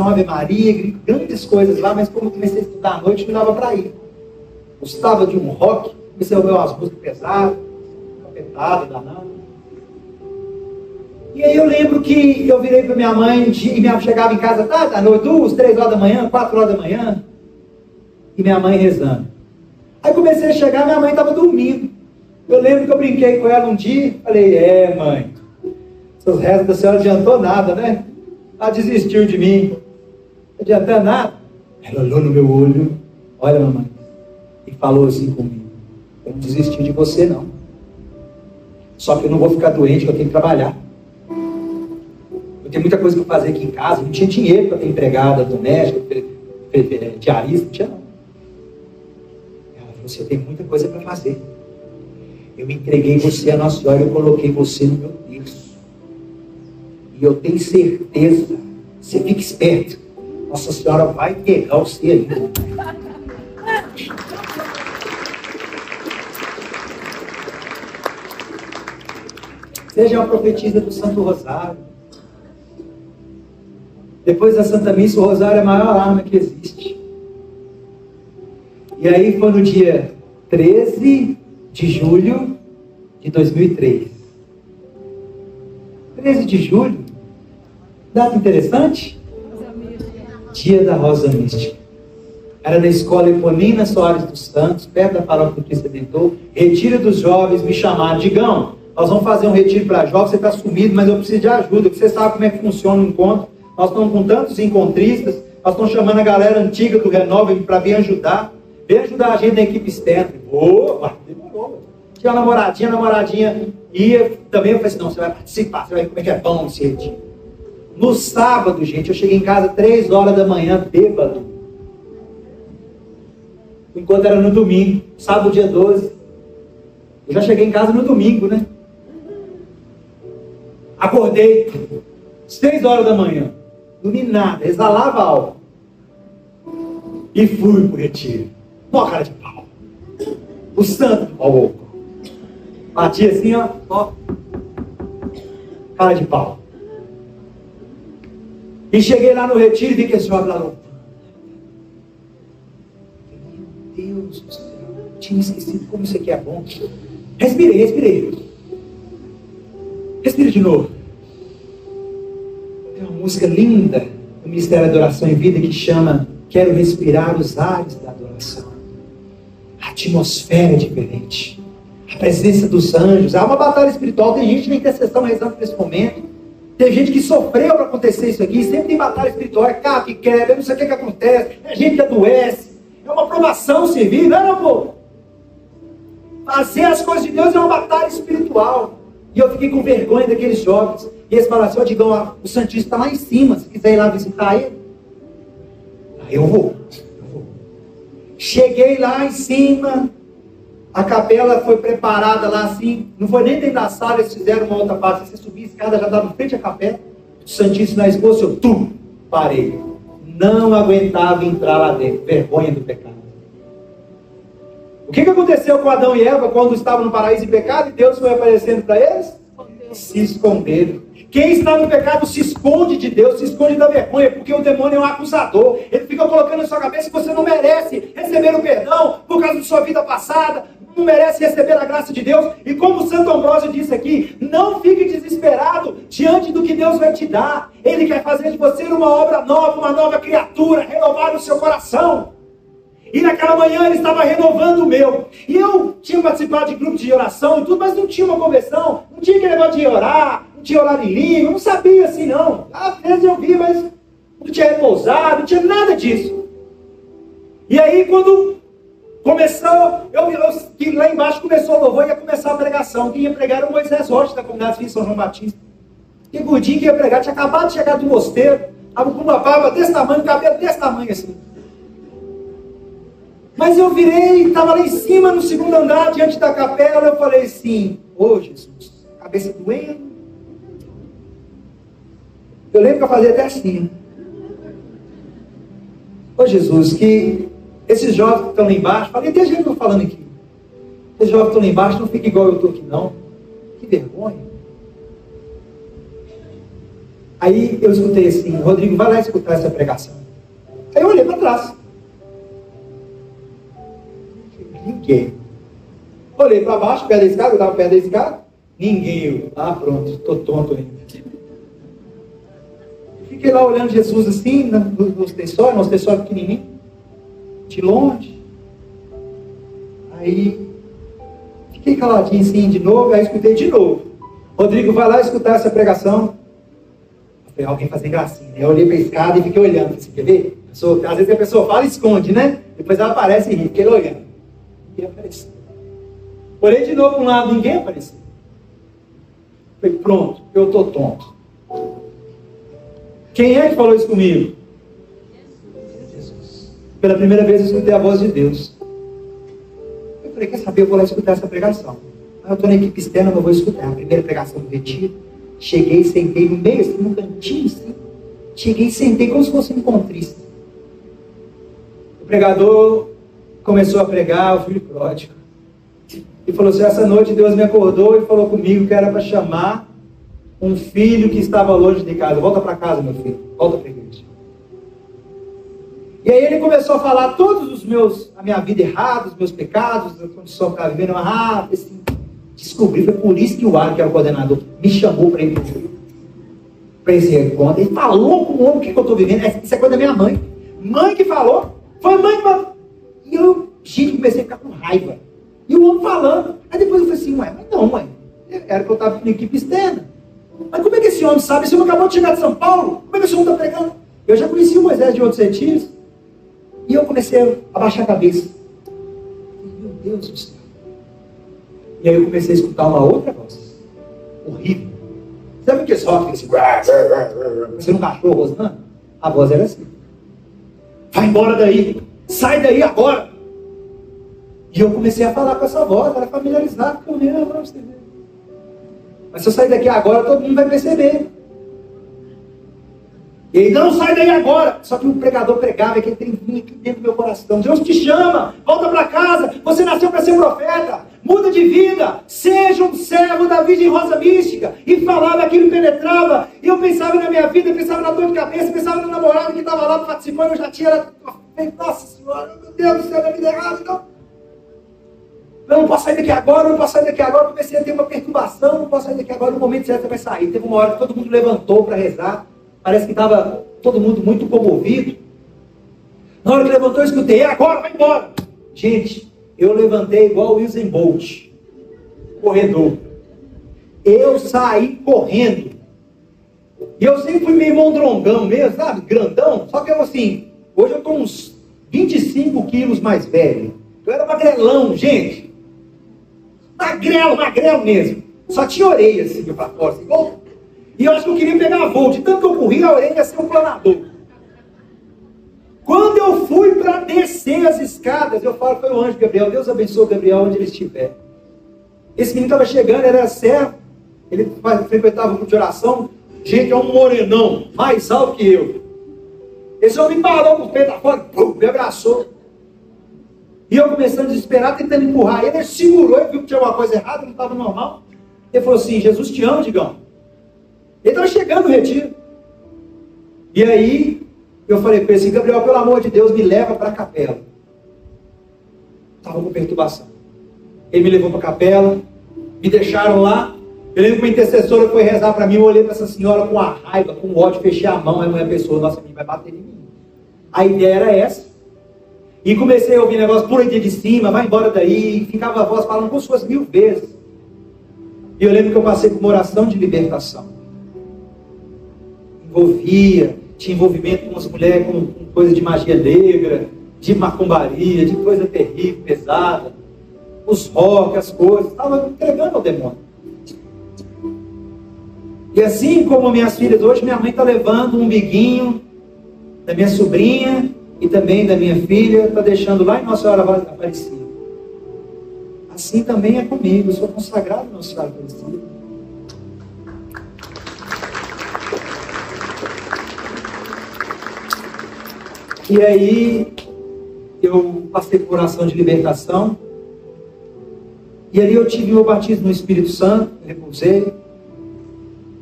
Ave Maria, grandes coisas lá, mas como eu comecei a estudar à noite, não dava para ir. Gostava de um rock, comecei a ouvir umas músicas pesadas, apertadas, danadas. E aí eu lembro que eu virei para minha mãe, e chegava em casa tarde da noite, 2, 3 horas da manhã, 4 horas da manhã, e minha mãe rezando. Aí comecei a chegar, minha mãe estava dormindo. Eu lembro que eu brinquei com ela um dia, falei, mãe, seus rezos da senhora não adiantou nada, né? Ela desistiu de mim. Não adiantou nada. Ela olhou no meu olho, olha mamãe, e falou assim comigo, eu não desisti de você não. Só que eu não vou ficar doente, que eu tenho que trabalhar. Eu tenho muita coisa para fazer aqui em casa, não tinha dinheiro para ter empregada doméstica, diarista, não tinha não. Ela falou, você tem muita coisa para fazer. Eu entreguei você a Nossa Senhora, eu coloquei você no meu berço. E eu tenho certeza, você fica esperto, Nossa Senhora vai pegar você ali. Seja uma profetisa do Santo Rosário. Depois da Santa Missa, o Rosário é a maior arma que existe. E aí foi no dia 13 de julho de 2003. 13 de julho, data interessante? Dia da Rosa Mística. Era na escola Eponina Soares dos Santos, perto da paróquia do Cristo Redentor. Retiro dos jovens, me chamaram. Digão, nós vamos fazer um retiro para jovens, você está sumido, mas eu preciso de ajuda, porque você sabe como é que funciona o encontro. Nós estamos com tantos encontristas, nós estamos chamando a galera antiga do Renova para vir ajudar. Vem ajudar a gente na equipe externa. Demorou. Tinha uma namoradinha ia também. Eu falei assim, não, você vai participar, você vai ver como é que é bom esse retiro. No sábado, gente, eu cheguei em casa 3 horas da manhã, bêbado. Enquanto era no domingo, sábado dia 12. Eu já cheguei em casa no domingo, né? Acordei às 3 horas da manhã. Dormi nada, exalava álcool. E fui pro retiro. Mó cara de pau. O santo do pau. Bati assim, ó. Cara de pau. E cheguei lá no retiro e vi que esse homem lá no... Meu Deus do céu. Tinha esquecido como isso aqui é bom. Respirei. Respira de novo. Tem uma música linda do Ministério da Adoração em Vida que chama Quero Respirar os Ares da Adoração. A atmosfera é diferente. A presença dos anjos. Há uma batalha espiritual. Tem gente na intercessão rezando nesse momento. Tem gente que sofreu para acontecer isso aqui. Sempre tem batalha espiritual. É carro que quebra, não sei o que acontece. É gente que adoece. É uma provação servir. Não, pô. Fazer as coisas de Deus é uma batalha espiritual. E eu fiquei com vergonha daqueles jovens. E eles falaram assim, ó, Digão, o Santíssimo está lá em cima. Se quiser ir lá visitar ele. Aí eu vou. Cheguei lá em cima. A capela foi preparada lá assim. Não foi nem dentro da sala, eles fizeram uma outra parte. Você subia a escada, já estava em frente à capela. O Santíssimo na esposa, eu parei. Não aguentava entrar lá dentro. Vergonha do pecado. O que aconteceu com Adão e Eva quando estavam no paraíso em pecado e Deus foi aparecendo para eles? Se esconderam. Quem está no pecado se esconde de Deus, se esconde da vergonha, porque o demônio é um acusador. Ele fica colocando na sua cabeça que você não merece receber o perdão por causa da sua vida passada, não merece receber a graça de Deus. E como Santo Ambrósio disse aqui, não fique desesperado diante do que Deus vai te dar. Ele quer fazer de você uma obra nova, uma nova criatura, renovar o seu coração. E naquela manhã ele estava renovando o meu. E eu tinha participado de grupos de oração e tudo, mas não tinha uma conversão. Não tinha aquele negócio de orar, não tinha orar em língua, não sabia assim não. Às vezes eu vi, mas não tinha repousado, não tinha nada disso. E aí quando começou, que lá embaixo começou o louvor, ia começar a pregação. Quem ia pregar era o Moisés Rocha, da comunidade de São João Batista. Que gordinho que ia pregar, tinha acabado de chegar do mosteiro, estava com uma barba desse tamanho, cabelo desse tamanho assim. Mas eu virei, estava lá em cima, no segundo andar, diante da capela, eu falei assim, ô Jesus, cabeça doendo. Eu lembro que eu fazia até assim. Ô Jesus, que esses jovens que estão lá embaixo, falei, tem gente que eu falando aqui. Esses jovens que estão lá embaixo, não fiquem igual eu estou aqui não. Que vergonha. Aí eu escutei assim, Rodrigo, vai lá escutar essa pregação. Aí eu olhei para trás. Ninguém. Olhei para baixo, perto da escada, eu estava perto da escada. Ninguém. Pronto, estou tonto ainda. Fiquei lá olhando Jesus assim, nos tensórios pequenininho, de longe. Aí, fiquei caladinho assim de novo, aí escutei de novo. Rodrigo, vai lá escutar essa pregação. Falei, alguém fazer gracinha. Eu olhei para a escada e fiquei olhando. Assim, quer ver? Às vezes a pessoa fala e esconde, né? Depois ela aparece e ri. Fiquei olhando. Ninguém apareceu. Olhei de novo para um lado, ninguém apareceu. Falei, pronto, eu estou tonto. Quem é que falou isso comigo? Jesus. Pela primeira vez eu escutei a voz de Deus. Eu falei, quer saber, eu vou lá escutar essa pregação. Eu estou na equipe externa, não vou escutar. A primeira pregação do retiro. Cheguei e sentei no meio, assim, no cantinho, assim. Cheguei e sentei como se fosse um encontrista. O pregador começou a pregar, o filho pródigo. E falou assim, essa noite Deus me acordou e falou comigo que era para chamar um filho que estava longe de casa. Volta para casa, meu filho. Volta para a igreja. E aí ele começou a falar todos a minha vida errada, os meus pecados, a condição que eu estava vivendo. Assim, descobri, foi por isso que o Ar, que era o coordenador, me chamou para ir para esse encontro. Ele falou com o homem o que eu estou vivendo. Isso é coisa da minha mãe. Mãe que falou. Foi a mãe que falou. E eu, gente, comecei a ficar com raiva. E o homem falando. Aí depois eu falei assim, mas não, mãe. Era que eu estava com equipe externa. Mas como é que esse homem sabe? Esse homem acabou de chegar de São Paulo. Como é que esse homem está pregando? Eu já conheci o Moisés de outros retiros. E eu comecei a baixar a cabeça. Meu Deus do céu. E aí eu comecei a escutar uma outra voz. Horrível. Sabe o que só fica assim? Você um cachorro rosnando? A voz era assim. Vai embora daí. Sai daí agora. E eu comecei a falar com essa voz. Era familiarizado com ela para você ver. Mas se eu sair daqui agora, todo mundo vai perceber. E ele, não, sai daí agora. Só que o pregador pregava, aquele trem vinha aqui dentro do meu coração. Deus te chama, volta para casa. Você nasceu para ser profeta. Muda de vida. Seja um servo da Virgem Rosa Mística. E falava, aquilo penetrava. E eu pensava na minha vida, pensava na dor de cabeça, pensava no namorado que estava lá participando. Eu já tinha, nossa senhora, meu Deus do céu, minha vida errada. Então, eu não posso sair daqui agora, não posso sair daqui agora. Eu comecei a ter uma perturbação, não posso sair daqui agora. No momento certo você vai sair. Teve uma hora que todo mundo levantou para rezar. Parece que estava todo mundo muito comovido. Na hora que levantou, eu escutei, agora, vai embora. Gente, eu levantei igual o Usain Bolt, corredor. Eu saí correndo. E eu sempre fui meio mondrongão mesmo, sabe? Grandão. Só que eu assim, hoje eu estou uns 25 quilos mais velho. Eu era magrelão, gente. Magrelo mesmo. Só tinha orelha assim, para fora, assim, igual... E eu acho que eu queria pegar voo. De tanto que eu corri, a orelha ia ser um planador. Quando eu fui para descer as escadas, eu falo, foi o anjo Gabriel. Deus abençoe o Gabriel onde ele estiver. Esse menino estava chegando, era servo. Ele frequentava um grupo de oração. Gente, é um morenão, mais alto que eu. Esse homem me parou com o peito fora, me abraçou. E eu começando a desesperar, tentando empurrar ele. Ele segurou e viu que tinha uma coisa errada, não estava normal. Ele falou assim, Jesus te ama, Digão. Ele estava chegando no retiro. E aí, eu falei para ele assim, Gabriel, pelo amor de Deus, me leva para a capela. Estava com perturbação. Ele me levou para a capela, me deixaram lá. Eu lembro que uma intercessora foi rezar para mim, eu olhei para essa senhora com a raiva, com ódio, fechei a mão, aí a mulher pensou, nossa, a vai bater em mim. A ideia era essa. E comecei a ouvir negócio, pula de cima, vai embora daí, e ficava a voz falando como se fosse 1000 vezes. E eu lembro que eu passei por uma oração de libertação. Tinha envolvimento com as mulheres com coisa de magia negra, de macumbaria, de coisa terrível, pesada, os rock, as coisas, estava entregando ao demônio. E assim como minhas filhas hoje, minha mãe está levando um umbiguinho da minha sobrinha e também da minha filha, está deixando lá em Nossa Senhora Aparecida. Assim também é comigo, eu sou consagrado em Nossa Senhora Aparecida. E aí, eu passei por oração de libertação. E ali eu tive o meu batismo no Espírito Santo, repousei.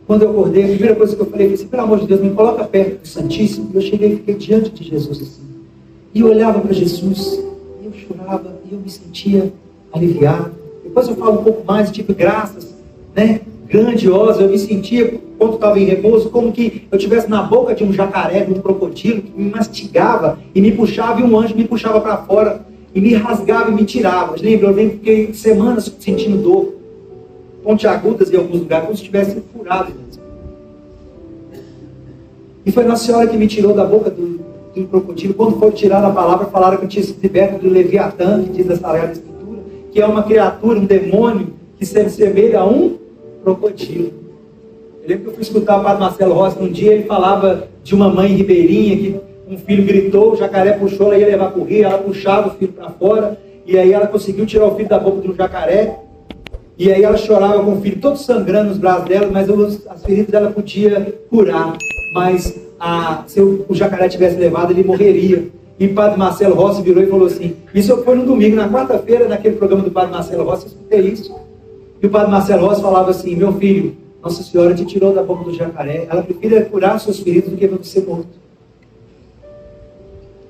Quando eu acordei, a primeira coisa que eu falei foi assim, pelo amor de Deus, me coloca perto do Santíssimo. E eu cheguei e fiquei diante de Jesus assim. E eu olhava para Jesus, e eu chorava, e eu me sentia aliviado. Depois eu falo um pouco mais, tive graças, né? Grandiosa, eu me sentia, quando estava em repouso, como que eu estivesse na boca de um jacaré, de um crocodilo, que me mastigava e me puxava, e um anjo me puxava para fora, e me rasgava e me tirava. Eu lembro que fiquei semanas sentindo dor, pontiagudas em alguns lugares, como se estivesse furado mesmo. E foi Nossa Senhora que me tirou da boca do crocodilo. Quando foi tirar a palavra, falaram que eu tinha sido liberto do Leviatã, que diz a Sagrada Escritura, que é uma criatura, um demônio, que se assemelha a um crocodilo. Eu lembro que eu fui escutar o Padre Marcelo Rossi um dia, ele falava de uma mãe ribeirinha que um filho gritou, o jacaré puxou, ela ia levar para o rio, ela puxava o filho para fora, e aí ela conseguiu tirar o filho da boca do jacaré, E aí ela chorava com o filho todo sangrando nos braços dela, mas as feridas ela podia curar. Mas se o jacaré tivesse levado, ele morreria. E o padre Marcelo Rossi virou e falou assim, isso foi no domingo, na quarta-feira, naquele programa do padre Marcelo Rossi, eu escutei isso. E o padre Marcelo Rossi falava assim, meu filho, Nossa Senhora te tirou da boca do jacaré, ela prefere curar seus feridos do que você morto.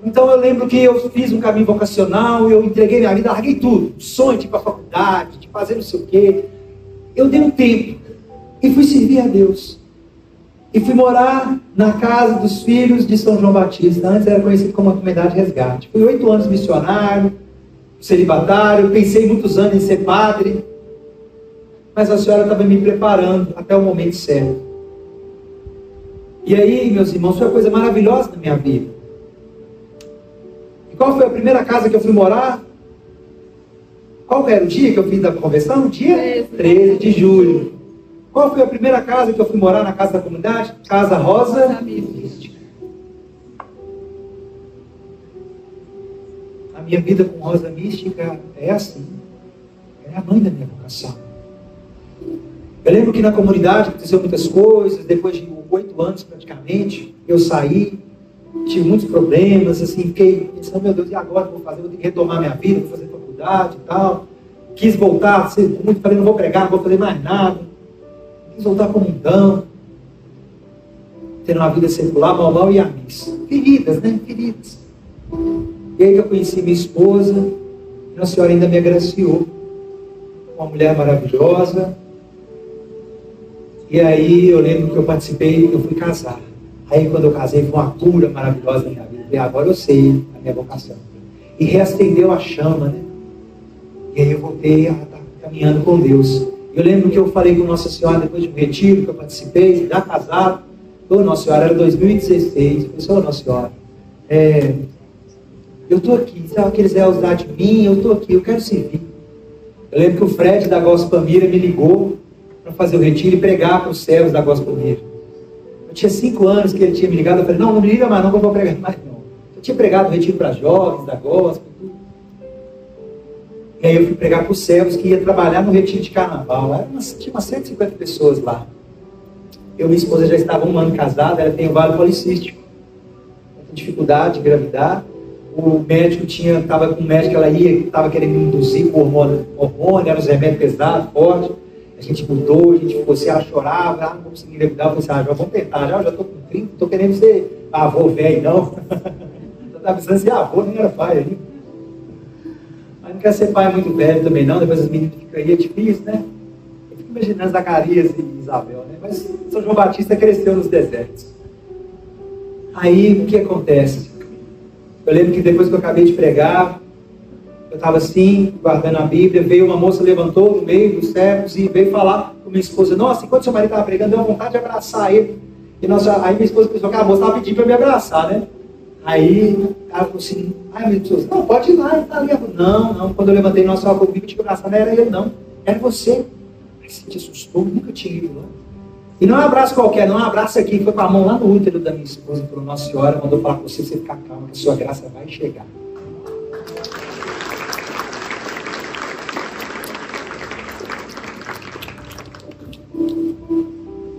Então eu lembro que eu fiz um caminho vocacional, eu entreguei minha vida, larguei tudo, sonho de ir para a faculdade, de fazer não sei o quê. Eu dei um tempo e fui servir a Deus. E fui morar na casa dos filhos de São João Batista. Antes era conhecido como a Comunidade Resgate. Fui 8 anos missionário, celibatário, pensei muitos anos em ser padre. Mas a senhora estava me preparando até o momento certo. E aí, meus irmãos, foi uma coisa maravilhosa na minha vida. E qual foi a primeira casa que eu fui morar? Qual era o dia que eu fiz da conversão? Dia 13 de julho. Qual foi a primeira casa que eu fui morar na casa da comunidade? Casa Rosa Mística. A minha vida com Rosa Mística é assim. É a mãe da minha vocação. Eu lembro que na comunidade aconteceu muitas coisas. Depois de 8 anos praticamente, eu saí. Tive muitos problemas, assim, fiquei pensando, meu Deus, e agora vou fazer? Vou ter que retomar minha vida, vou fazer faculdade e tal. Quis voltar, muito falei, não vou pregar, não vou fazer mais nada. Quis voltar para o mundão, tendo uma vida secular, mal e a missa. Feridas, né? Feridas. E aí que eu conheci minha esposa, e Nossa Senhora ainda me agraciou. Uma mulher maravilhosa. E aí eu lembro que eu participei, eu fui casar. Aí quando eu casei, foi uma cura maravilhosa na minha vida. E agora eu sei a minha vocação. E reacendeu a chama, né? E aí eu voltei a estar caminhando com Deus. Eu lembro que eu falei com Nossa Senhora depois de um retiro que eu participei, já casado. Nossa Senhora, era 2016. Eu falei, Nossa Senhora, eu estou aqui. Se ela quiser usar de mim, eu estou aqui, eu quero servir. Eu lembro que o Fred da Gospel Mira me ligou para fazer o retiro e pregar para os servos da Gospel Mira. Eu tinha 5 anos que ele tinha me ligado. Eu falei, não me liga mais não, que eu vou pregar mais não. Eu tinha pregado o retiro para jovens da Gospel, tudo. E aí eu fui pregar para os servos que ia trabalhar no retiro de carnaval. Tinha umas 150 pessoas lá. Eu e minha esposa já estava 1 ano casada, ela tem ovário policístico. Ela tem dificuldade de engravidar. O médico estava com um médico, ela estava querendo me induzir com hormônio, eram os remédios pesados, fortes. A gente mudou, a gente ficou assim, ela chorava, não vou conseguir engravidar. Eu falei assim, já vamos tentar, já estou com 30, estou querendo ser avô velho, não. Eu estava pensando assim, avô nem era pai ali. Mas não quer ser pai muito velho também não, depois as meninas ficam aí, é difícil, né? Eu fico imaginando Zacarias e Isabel, né? Mas São João Batista cresceu nos desertos. Aí, o que acontece? Eu lembro que depois que eu acabei de pregar, eu estava assim, guardando a Bíblia, veio uma moça, levantou no meio dos servos e veio falar com minha esposa, nossa, enquanto seu marido estava pregando, deu vontade de abraçar ele. E aí minha esposa pensou que a moça estava pedindo para me abraçar, né? Aí ela falou assim, minha esposa, não, pode ir lá, ele está ali. Não, quando eu levantei, nossa, eu comigo te abraçar, não era ele não, era você. Aí você te assustou, nunca tinha ido lá. E não é um abraço qualquer, não é um abraço aqui, foi com a mão lá no útero da minha esposa, por Nossa Senhora, mandou falar para você ficar calmo, que a sua graça vai chegar.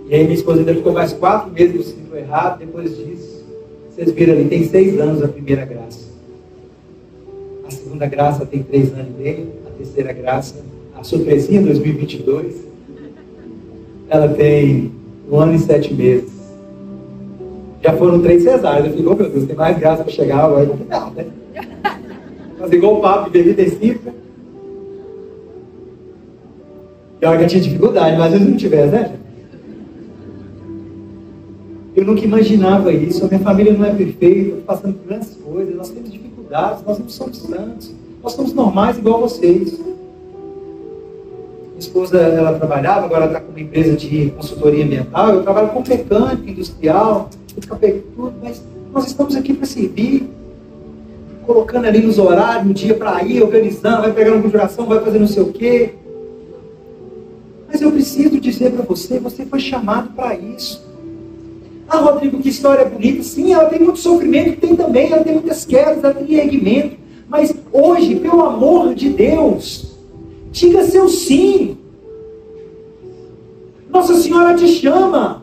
E aí minha esposa ainda ficou mais 4 meses no ciclo errado. Depois disso, vocês viram ali, tem 6 anos a primeira graça. A segunda graça tem 3 anos e meio. A terceira graça, a surpresinha 2022, ela tem 1 ano e 7 meses. Já foram 3 cesáreas. Eu falei, oh, meu Deus, tem mais graça para chegar agora no final, né? Fazer igual o papo de bebida simples. E olha que eu tinha dificuldade, mas às vezes não tivesse, né, gente? Eu nunca imaginava isso. A minha família não é perfeita, eu estou passando por grandes coisas, nós temos dificuldades, nós não somos santos, nós somos normais igual vocês. Minha esposa, ela trabalhava, agora está com uma empresa de consultoria ambiental, eu trabalho com mecânica, industrial, tudo, mas nós estamos aqui para servir, colocando ali nos horários, um dia para ir, organizando, vai pegar uma conjuração, vai fazer não sei o quê. Mas eu preciso dizer para você, você foi chamado para isso. Ah, Rodrigo, que história bonita. Sim, ela tem muito sofrimento, tem também, ela tem muitas quedas, ela tem erguimento. Mas hoje, pelo amor de Deus, diga seu sim. Nossa Senhora te chama.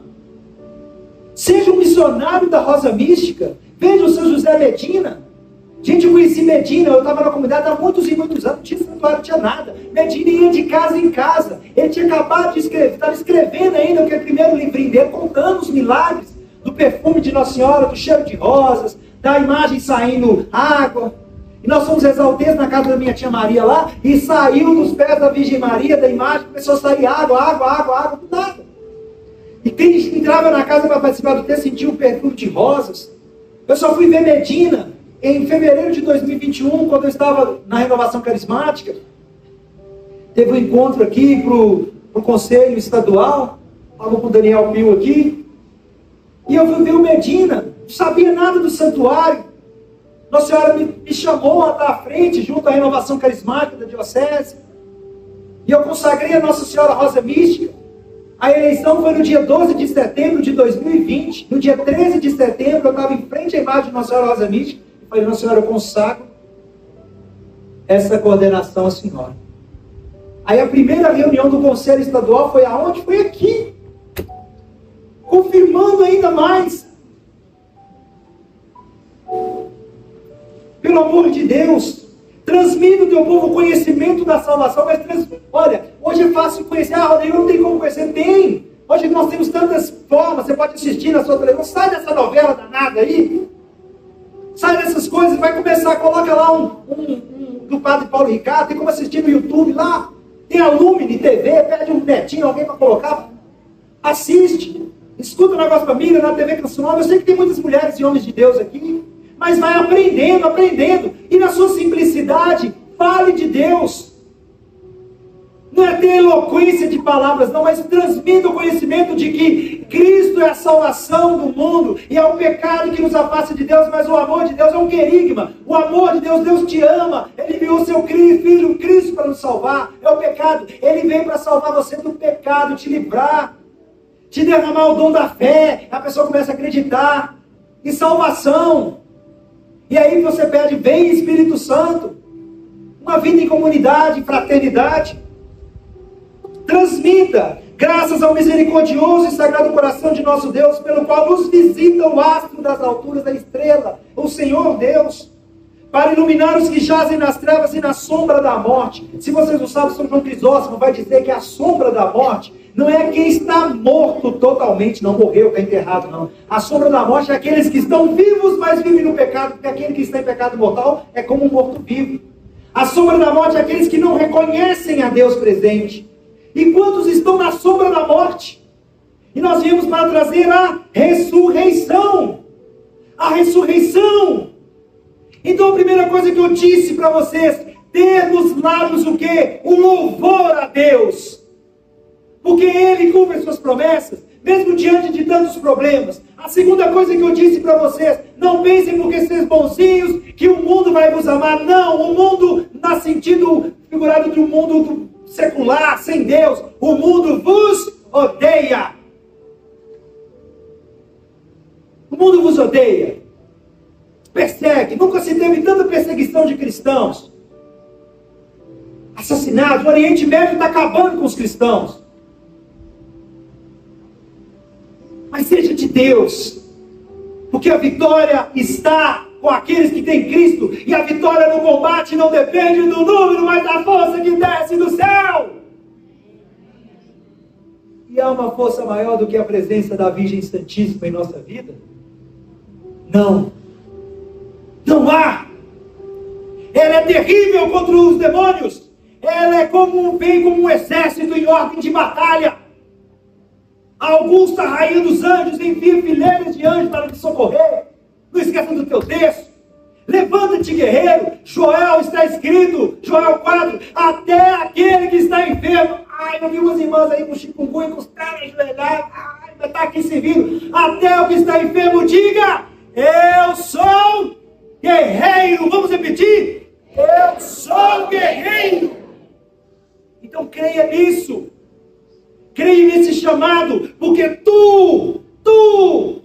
Seja um missionário da Rosa Mística. Veja o seu José Medina. Gente, eu conheci Medina, eu estava na comunidade há muitos e muitos anos, não tinha santuário, não tinha nada. Medina ia de casa em casa. Ele tinha acabado de escrever, estava escrevendo ainda aquele primeiro livrinho dele, contando os milagres do perfume de Nossa Senhora, do cheiro de rosas, da imagem saindo água. E nós fomos rezar o texto na casa da minha tia Maria lá, e saiu dos pés da Virgem Maria, da imagem, começou a sair água, do nada. E quem entrava na casa para participar do texto sentia o perfume de rosas. Eu só fui ver Medina em fevereiro de 2021, quando eu estava na renovação carismática. Teve um encontro aqui para o Conselho Estadual, estava com o Daniel Pio aqui, e eu fui ver o Medina, não sabia nada do santuário. Nossa Senhora me chamou a estar à frente, junto à renovação carismática da diocese, e eu consagrei a Nossa Senhora Rosa Mística. A eleição foi no dia 12 de setembro de 2020, no dia 13 de setembro eu estava em frente à imagem de Nossa Senhora Rosa Mística, e falei: Nossa Senhora, eu consagro essa coordenação à Senhora. Aí a primeira reunião do Conselho Estadual foi aonde? Foi aqui. Confirmando ainda mais. Pelo amor de Deus, transmita o teu povo o conhecimento da salvação. Mas olha, hoje é fácil conhecer. Rodrigo, não tem como conhecer. Tem. Hoje nós temos tantas formas. Você pode assistir na sua televisão. Sai dessa novela danada aí. Sai dessas coisas. Vai começar, coloca lá do Padre Paulo Ricardo. Tem como assistir no YouTube lá. Tem a Lumine TV. Pede um netinho, alguém para colocar. Assiste. Escuta o negócio para mim na TV Canção Nova. Eu sei que tem muitas mulheres e homens de Deus aqui. Mas vai aprendendo. E na sua simplicidade, fale de Deus. Não é ter eloquência de palavras, não, mas transmita o conhecimento de que Cristo é a salvação do mundo. E é o pecado que nos afasta de Deus, mas o amor de Deus é um querigma. O amor de Deus, Deus te ama. Ele enviou o seu filho Cristo para nos salvar. É o pecado. Ele veio para salvar você do pecado, te livrar, te derramar o dom da fé. A pessoa começa a acreditar em salvação. E aí você pede: vem Espírito Santo. Uma vida em comunidade, em fraternidade. Transmita, graças ao misericordioso e sagrado coração de nosso Deus, pelo qual nos visita o astro das alturas da estrela, o Senhor Deus, para iluminar os que jazem nas trevas e na sombra da morte. Se vocês não sabem, São João Crisóstomo vai dizer que a sombra da morte não é quem está morto totalmente, não morreu, está enterrado, não. A sombra da morte é aqueles que estão vivos, mas vivem no pecado, porque aquele que está em pecado mortal é como um morto-vivo. A sombra da morte é aqueles que não reconhecem a Deus presente. E quantos estão na sombra da morte? E nós viemos para trazer a ressurreição. A ressurreição. Então a primeira coisa que eu disse para vocês: ter nos lábios o quê? O louvor a Deus. Porque Ele cumpre as suas promessas, mesmo diante de tantos problemas. A segunda coisa que eu disse para vocês: não pensem porque vocês bonzinhos que o mundo vai vos amar. Não, o mundo, no sentido figurado de um mundo secular, sem Deus, o mundo vos odeia. O mundo vos odeia. Persegue. Nunca se teve tanta perseguição de cristãos. Assassinatos. O Oriente Médio está acabando com os cristãos. Mas seja de Deus, porque a vitória está com aqueles que têm Cristo, e a vitória no combate não depende do número, mas da força que desce do céu. E há uma força maior do que a presença da Virgem Santíssima em nossa vida? Não. Não há. Ela é terrível contra os demônios. Ela vem como um exército em ordem de batalha. A Augusta, rainha dos anjos, envia fileiras de anjos para te socorrer. Não esqueça do teu texto. Levanta-te, guerreiro. Joel está escrito, Joel 4, até aquele que está enfermo. Ai, eu vi umas irmãs aí com chikungunya, com os caras ajoelhados. Ai, vai estar aqui servindo. Até o que está enfermo, diga: eu sou guerreiro. Vamos repetir? Eu sou guerreiro. Então creia nisso. Creia nesse chamado, porque tu,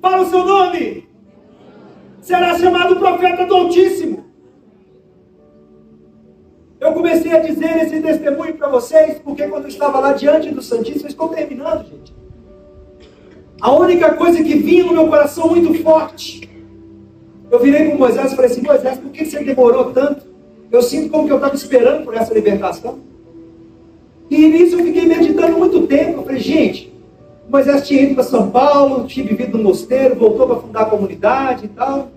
fala o seu nome, será chamado profeta do Altíssimo. Eu comecei a dizer esse testemunho para vocês, porque quando eu estava lá diante do Santíssimo, eu estou terminando, gente. A única coisa que vinha no meu coração muito forte, eu virei para Moisés e falei assim: Moisés, por que você demorou tanto? Eu sinto como que eu estava esperando por essa libertação. E nisso eu fiquei meditando muito tempo. Eu falei: gente, Moisés tinha ido para São Paulo, tinha vivido no mosteiro, voltou para fundar a comunidade e tal.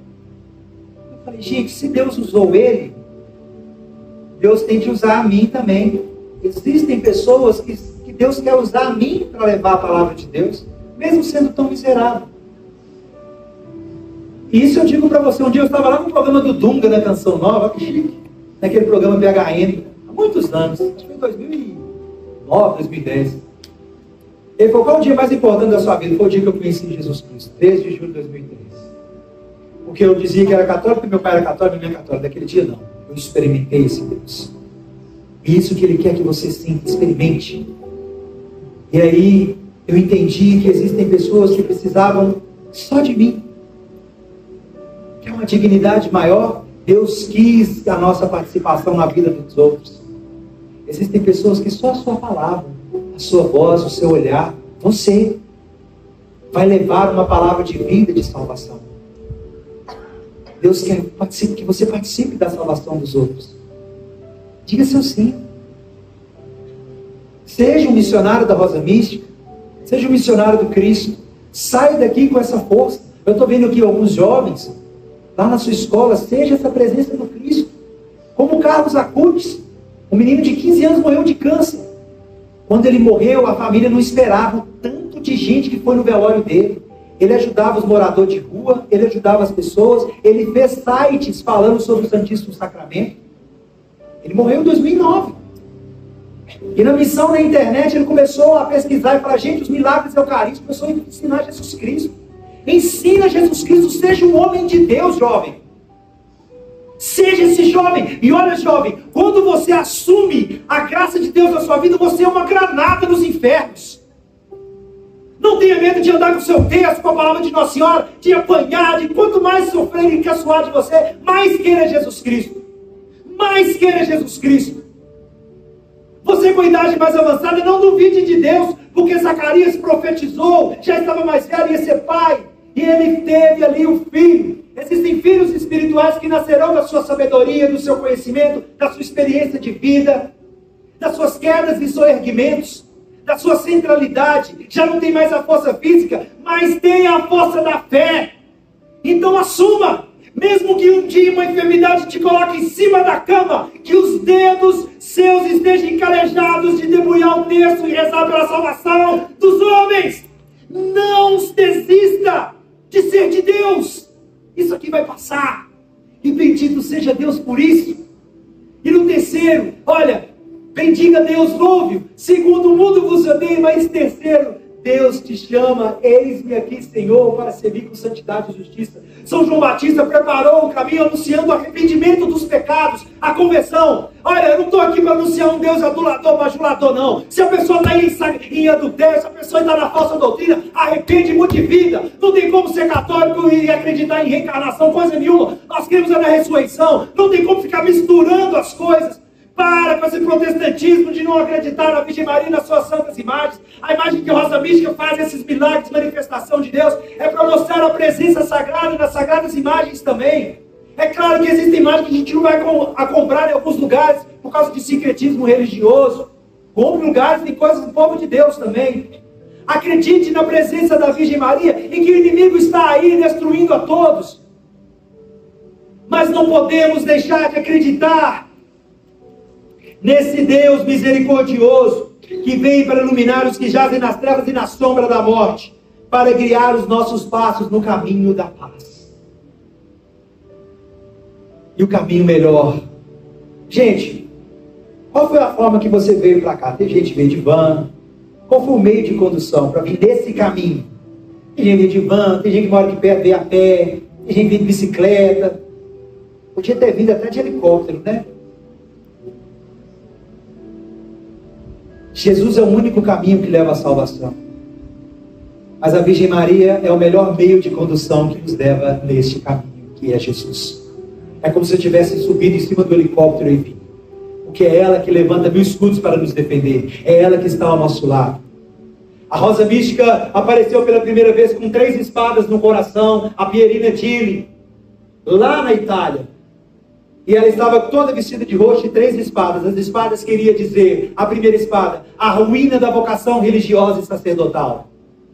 Eu falei: gente, se Deus usou ele, Deus tem que usar a mim também. Existem pessoas que Deus quer usar a mim para levar a palavra de Deus, mesmo sendo tão miserável. E isso eu digo para você. Um dia eu estava lá no programa do Dunga, da Canção Nova, que chique, naquele programa BHN, há muitos anos, acho que foi em 2009, 2010. Ele falou: qual é o dia mais importante da sua vida? Foi o dia que eu conheci Jesus Cristo, 3 de julho de 2010. Porque eu dizia que era católico, porque meu pai era católico, minha mãe é católica. Daquele dia não, eu experimentei esse Deus. E isso que Ele quer que você sinta, experimente. E aí eu entendi que existem pessoas que precisavam só de mim. Que é uma dignidade maior. Deus quis a nossa participação na vida dos outros. Existem pessoas que só a sua palavra, a sua voz, o seu olhar, você vai levar uma palavra de vida, de salvação. Deus quer que você participe da salvação dos outros. Diga seu sim. Seja um missionário da Rosa Mística. Seja um missionário do Cristo. Saia daqui com essa força. Eu estou vendo aqui alguns jovens, lá na sua escola, seja essa presença do Cristo. Como o Carlos Acutis, um menino de 15 anos morreu de câncer. Quando ele morreu, a família não esperava o tanto de gente que foi no velório dele. Ele ajudava os moradores de rua, ele ajudava as pessoas, ele fez sites falando sobre o Santíssimo Sacramento. Ele morreu em 2009. E na missão na internet ele começou a pesquisar e falar: gente, os milagres eucarísticos, começou a ensinar Jesus Cristo. Ensina Jesus Cristo, seja um homem de Deus, jovem. Seja esse jovem. E olha, jovem, quando você assume a graça de Deus na sua vida, você é uma granada nos infernos. Não tenha medo de andar com o seu texto, com a palavra de Nossa Senhora, de apanhar, de quanto mais sofrer e caçoar de você, mais queira Jesus Cristo. Mais queira Jesus Cristo. Você com idade mais avançada, não duvide de Deus, porque Zacarias profetizou, já estava mais velho, ia ser pai, e ele teve ali um filho. Existem filhos espirituais que nascerão da sua sabedoria, do seu conhecimento, da sua experiência de vida, das suas quedas e soerguimentos, da sua centralidade. Já não tem mais a força física, mas tem a força da fé. Então assuma, mesmo que um dia uma enfermidade te coloque em cima da cama, que os dedos seus estejam encalejados de debulhar o texto e rezar pela salvação dos homens. Não desista de ser de Deus. Isso aqui vai passar. E bendito seja Deus por isso. E no terceiro, olha, bendiga Deus, louve-o. Segundo, o mundo vos odeia, mas terceiro, Deus te chama, eis-me aqui, Senhor, para servir com santidade e justiça. São João Batista preparou o caminho anunciando o arrependimento dos pecados, a conversão. Olha, eu não estou aqui para anunciar um Deus adulador, bajulador, não. Se a pessoa está em adultério, se a pessoa está na falsa doutrina, arrepende, mude de vida. Não tem como ser católico e acreditar em reencarnação, coisa nenhuma. Nós queremos a ressurreição. Não tem como ficar misturando as coisas. Para com esse protestantismo de não acreditar na Virgem Maria e nas suas santas imagens. A imagem que Rosa Mística faz, esses milagres, manifestação de Deus, é para mostrar a presença sagrada nas sagradas imagens também. É claro que existem imagens que a gente não vai comprar em alguns lugares por causa de sincretismo religioso. Compre lugares, tem coisas do povo de Deus também. Acredite na presença da Virgem Maria e que o inimigo está aí destruindo a todos. Mas não podemos deixar de acreditar nesse Deus misericordioso, que vem para iluminar os que jazem nas trevas e na sombra da morte, para guiar os nossos passos no caminho da paz. E o caminho melhor. Gente, qual foi a forma que você veio para cá? Tem gente que veio de van. Qual foi o meio de condução para vir nesse caminho? Tem gente que veio de van, tem gente que mora aqui perto, veio a pé, tem gente que veio de bicicleta. Podia ter vindo até de helicóptero, né? Jesus é o único caminho que leva à salvação. Mas a Virgem Maria é o melhor meio de condução que nos leva neste caminho, que é Jesus. É como se eu tivesse subido em cima do helicóptero e vindo. Porque é ela que levanta 1000 escudos para nos defender. É ela que está ao nosso lado. A rosa mística apareceu pela primeira vez com 3 espadas no coração, a Pierina Gili, lá na Itália. E ela estava toda vestida de roxo e 3 espadas. As espadas queria dizer, a primeira espada, a ruína da vocação religiosa e sacerdotal.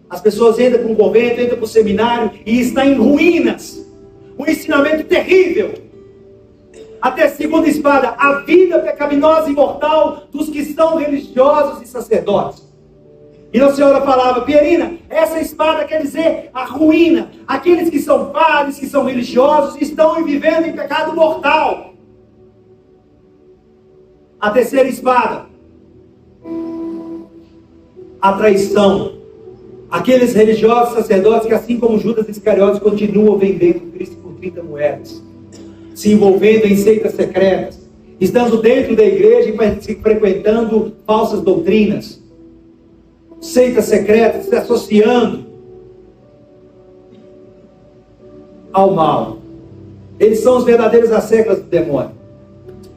As pessoas entram para um convento, entram para um seminário e está em ruínas. Um ensinamento terrível. Até a segunda espada, a vida pecaminosa e mortal dos que são religiosos e sacerdotes. E Nossa Senhora falava, Pierina, essa espada quer dizer a ruína. Aqueles que são padres, que são religiosos, estão vivendo em pecado mortal. A terceira espada, a traição. Aqueles religiosos sacerdotes que, assim como Judas Iscariotes, continuam vendendo Cristo por 30 moedas. Se envolvendo em seitas secretas. Estando dentro da igreja e frequentando falsas doutrinas. Seitas secretas, se associando ao mal. Eles são os verdadeiros asseclas do demônio.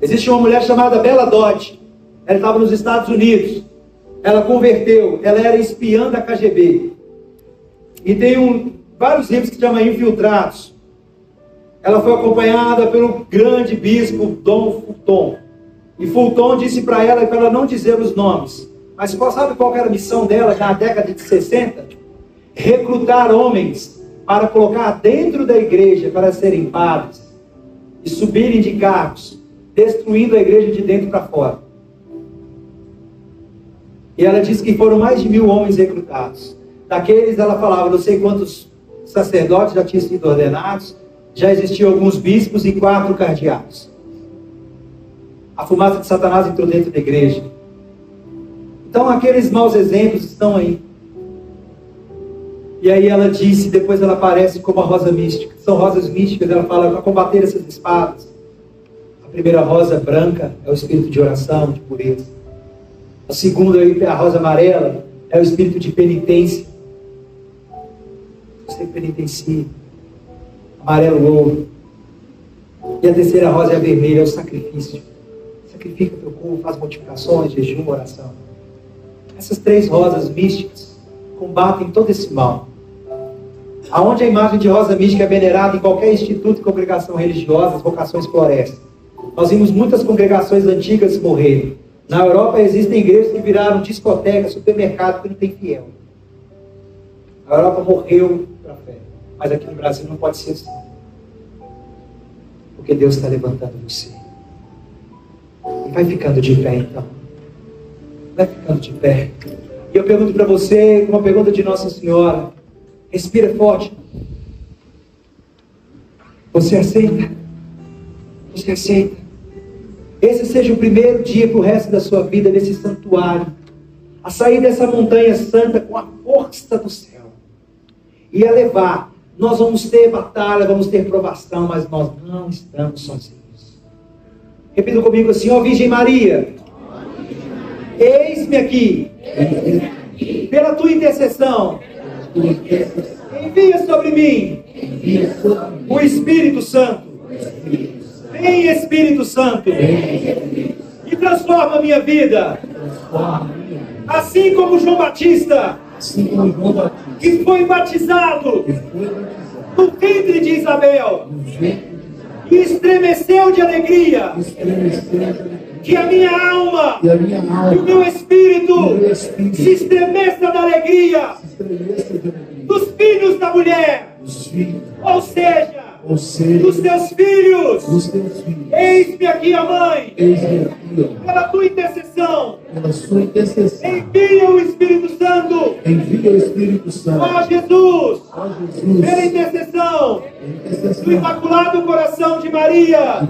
Existe uma mulher chamada Bela Dodge. Ela estava nos Estados Unidos. Ela converteu. Ela era espiã da KGB. E tem vários livros que se chamam Infiltrados. Ela foi acompanhada pelo grande bispo Dom Fulton. E Fulton disse para ela não dizer os nomes. Mas sabe qual era a missão dela na década de 60? Recrutar homens para colocar dentro da igreja para serem padres e subirem de cargos, destruindo a igreja de dentro para fora. E ela disse que foram mais de 1000 homens recrutados. Daqueles, ela falava, não sei quantos sacerdotes já tinham sido ordenados, já existiam alguns bispos e 4 cardeais. A fumaça de Satanás entrou dentro da igreja. Então aqueles maus exemplos estão aí. E aí ela disse, depois ela aparece como a rosa mística. São rosas místicas, ela fala, para combater essas espadas. A primeira rosa branca é o espírito de oração, de pureza. A segunda, a rosa amarela, é o espírito de penitência. Você penitencia. Amarelo, ouro. E a terceira rosa é a vermelha, é o sacrifício. Sacrifica teu corpo, faz mortificações, jejum, oração. Essas 3 rosas místicas combatem todo esse mal. Aonde a imagem de rosa mística é venerada em qualquer instituto e congregação religiosa, as vocações florescem. Nós vimos muitas congregações antigas morrerem. Na Europa existem igrejas que viraram discoteca, supermercado, que não tem fiel. A Europa morreu para a fé. Mas aqui no Brasil não pode ser assim. Porque Deus está levantando você. E vai ficando de pé então. Vai ficando de pé. E eu pergunto para você, uma pergunta de Nossa Senhora. Respira forte. Você aceita? Você aceita? Esse seja o primeiro dia para o resto da sua vida nesse santuário. A sair dessa montanha santa com a força do céu. E a levar. Nós vamos ter batalha, vamos ter provação, mas nós não estamos sozinhos. Repita comigo assim, ó Virgem Maria. Eis-me aqui, pela tua intercessão, envia sobre mim o Espírito Santo. Vem Espírito Santo e transforma a minha vida, assim como João Batista, que foi batizado no ventre de Isabel e estremeceu de alegria, que a minha alma e o meu espírito se estremeça da alegria dos filhos da mulher, ou seja, dos teus filhos. Eis-me aqui, a mãe, pela tua intercessão. Envia o Espírito Santo. Ó Jesus, pela intercessão do Imaculado Coração de Maria,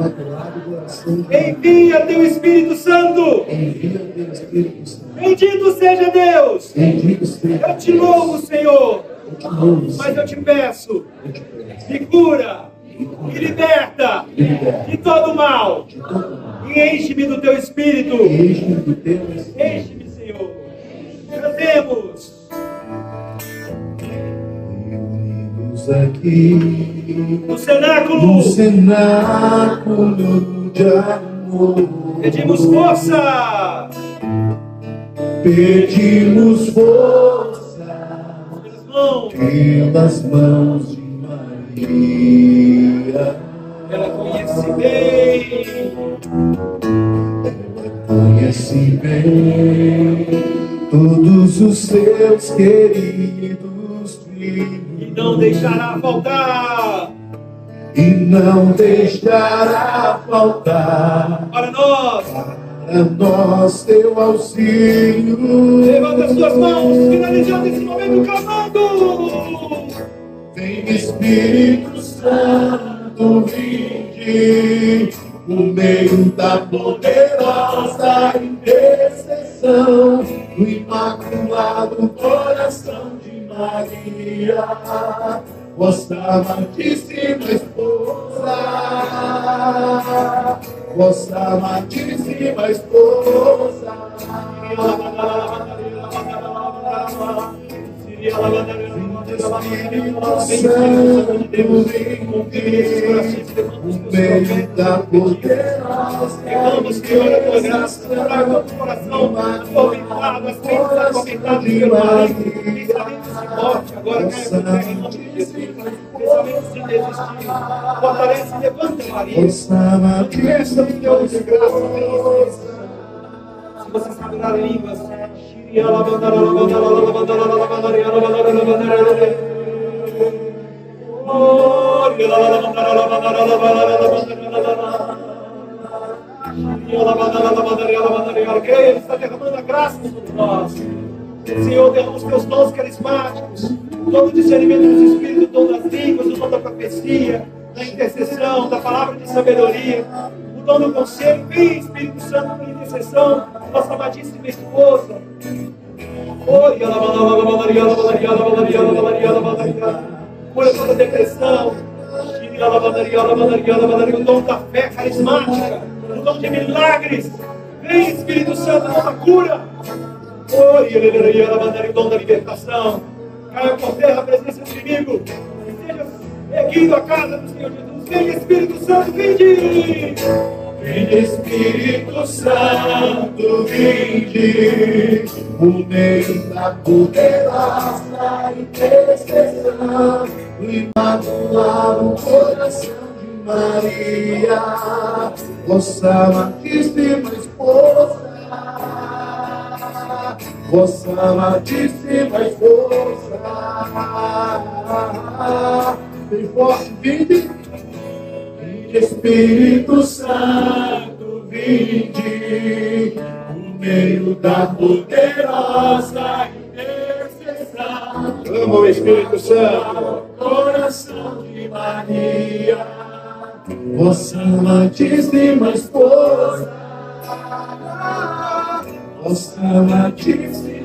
envia teu Espírito Santo. Bendito seja Deus. Eu te louvo, Senhor, mas eu te peço, me cura, me liberta de todo mal e enche-me do teu Espírito. Enche-me, Senhor. Cantemos. Aqui no cenáculo de amor, pedimos força. Pedimos força pelas mãos de Maria. Ela conhece bem. Conhece bem todos os seus queridos filhos. E não deixará faltar. E não deixará faltar Para nós. para nós teu auxílio. Levanta as suas mãos, finalizando esse momento clamando. Vem Espírito Santo, vinde no meio da poderosa intercessão do Imaculado Coração de Maria, vossa amadíssima esposa, vossa amadíssima esposa. Espírito Santo, vinde no meio da poderosa Reclamos, Senhor, a tua graça, para o nosso coração atormentado, as crenças atormentadas pelo maligno, pensamento de morte, agora cai por terra em nome de Jesus, pensamento de desistir, fortalece e levanta, Maria, manifesta o Deus de graça, Deus. Se você sabe orar em línguas, creia, Ele está derramando a graça sobre nós. Senhor, derrama os teus dons carismáticos, todo o discernimento dos espíritos, o dom das línguas, o dom da profecia, da intercessão, da palavra de sabedoria, o dom do conselho. Vem, Espírito Santo, por intercessão, nossa amadíssima esposa. Cura toda depressão, o dom da fé carismática, o dom de milagres. Vem, Espírito Santo, nossa cura. O dom da libertação. Caia por terra a presença do inimigo. Seja erguido a casa do Senhor Jesus. Vem, Espírito Santo, vinde. Vinde Espírito Santo, vinde no meio da poderosa intercessão do Imaculado Coração de Maria, vossa amadíssima esposa, vossa amadíssima esposa. Bem forte, vinde. Espírito Santo, vinde no meio da poderosa intercessão. Clama o Espírito Santo. Coração de Maria, vossa amadíssima esposa, vossa amadíssima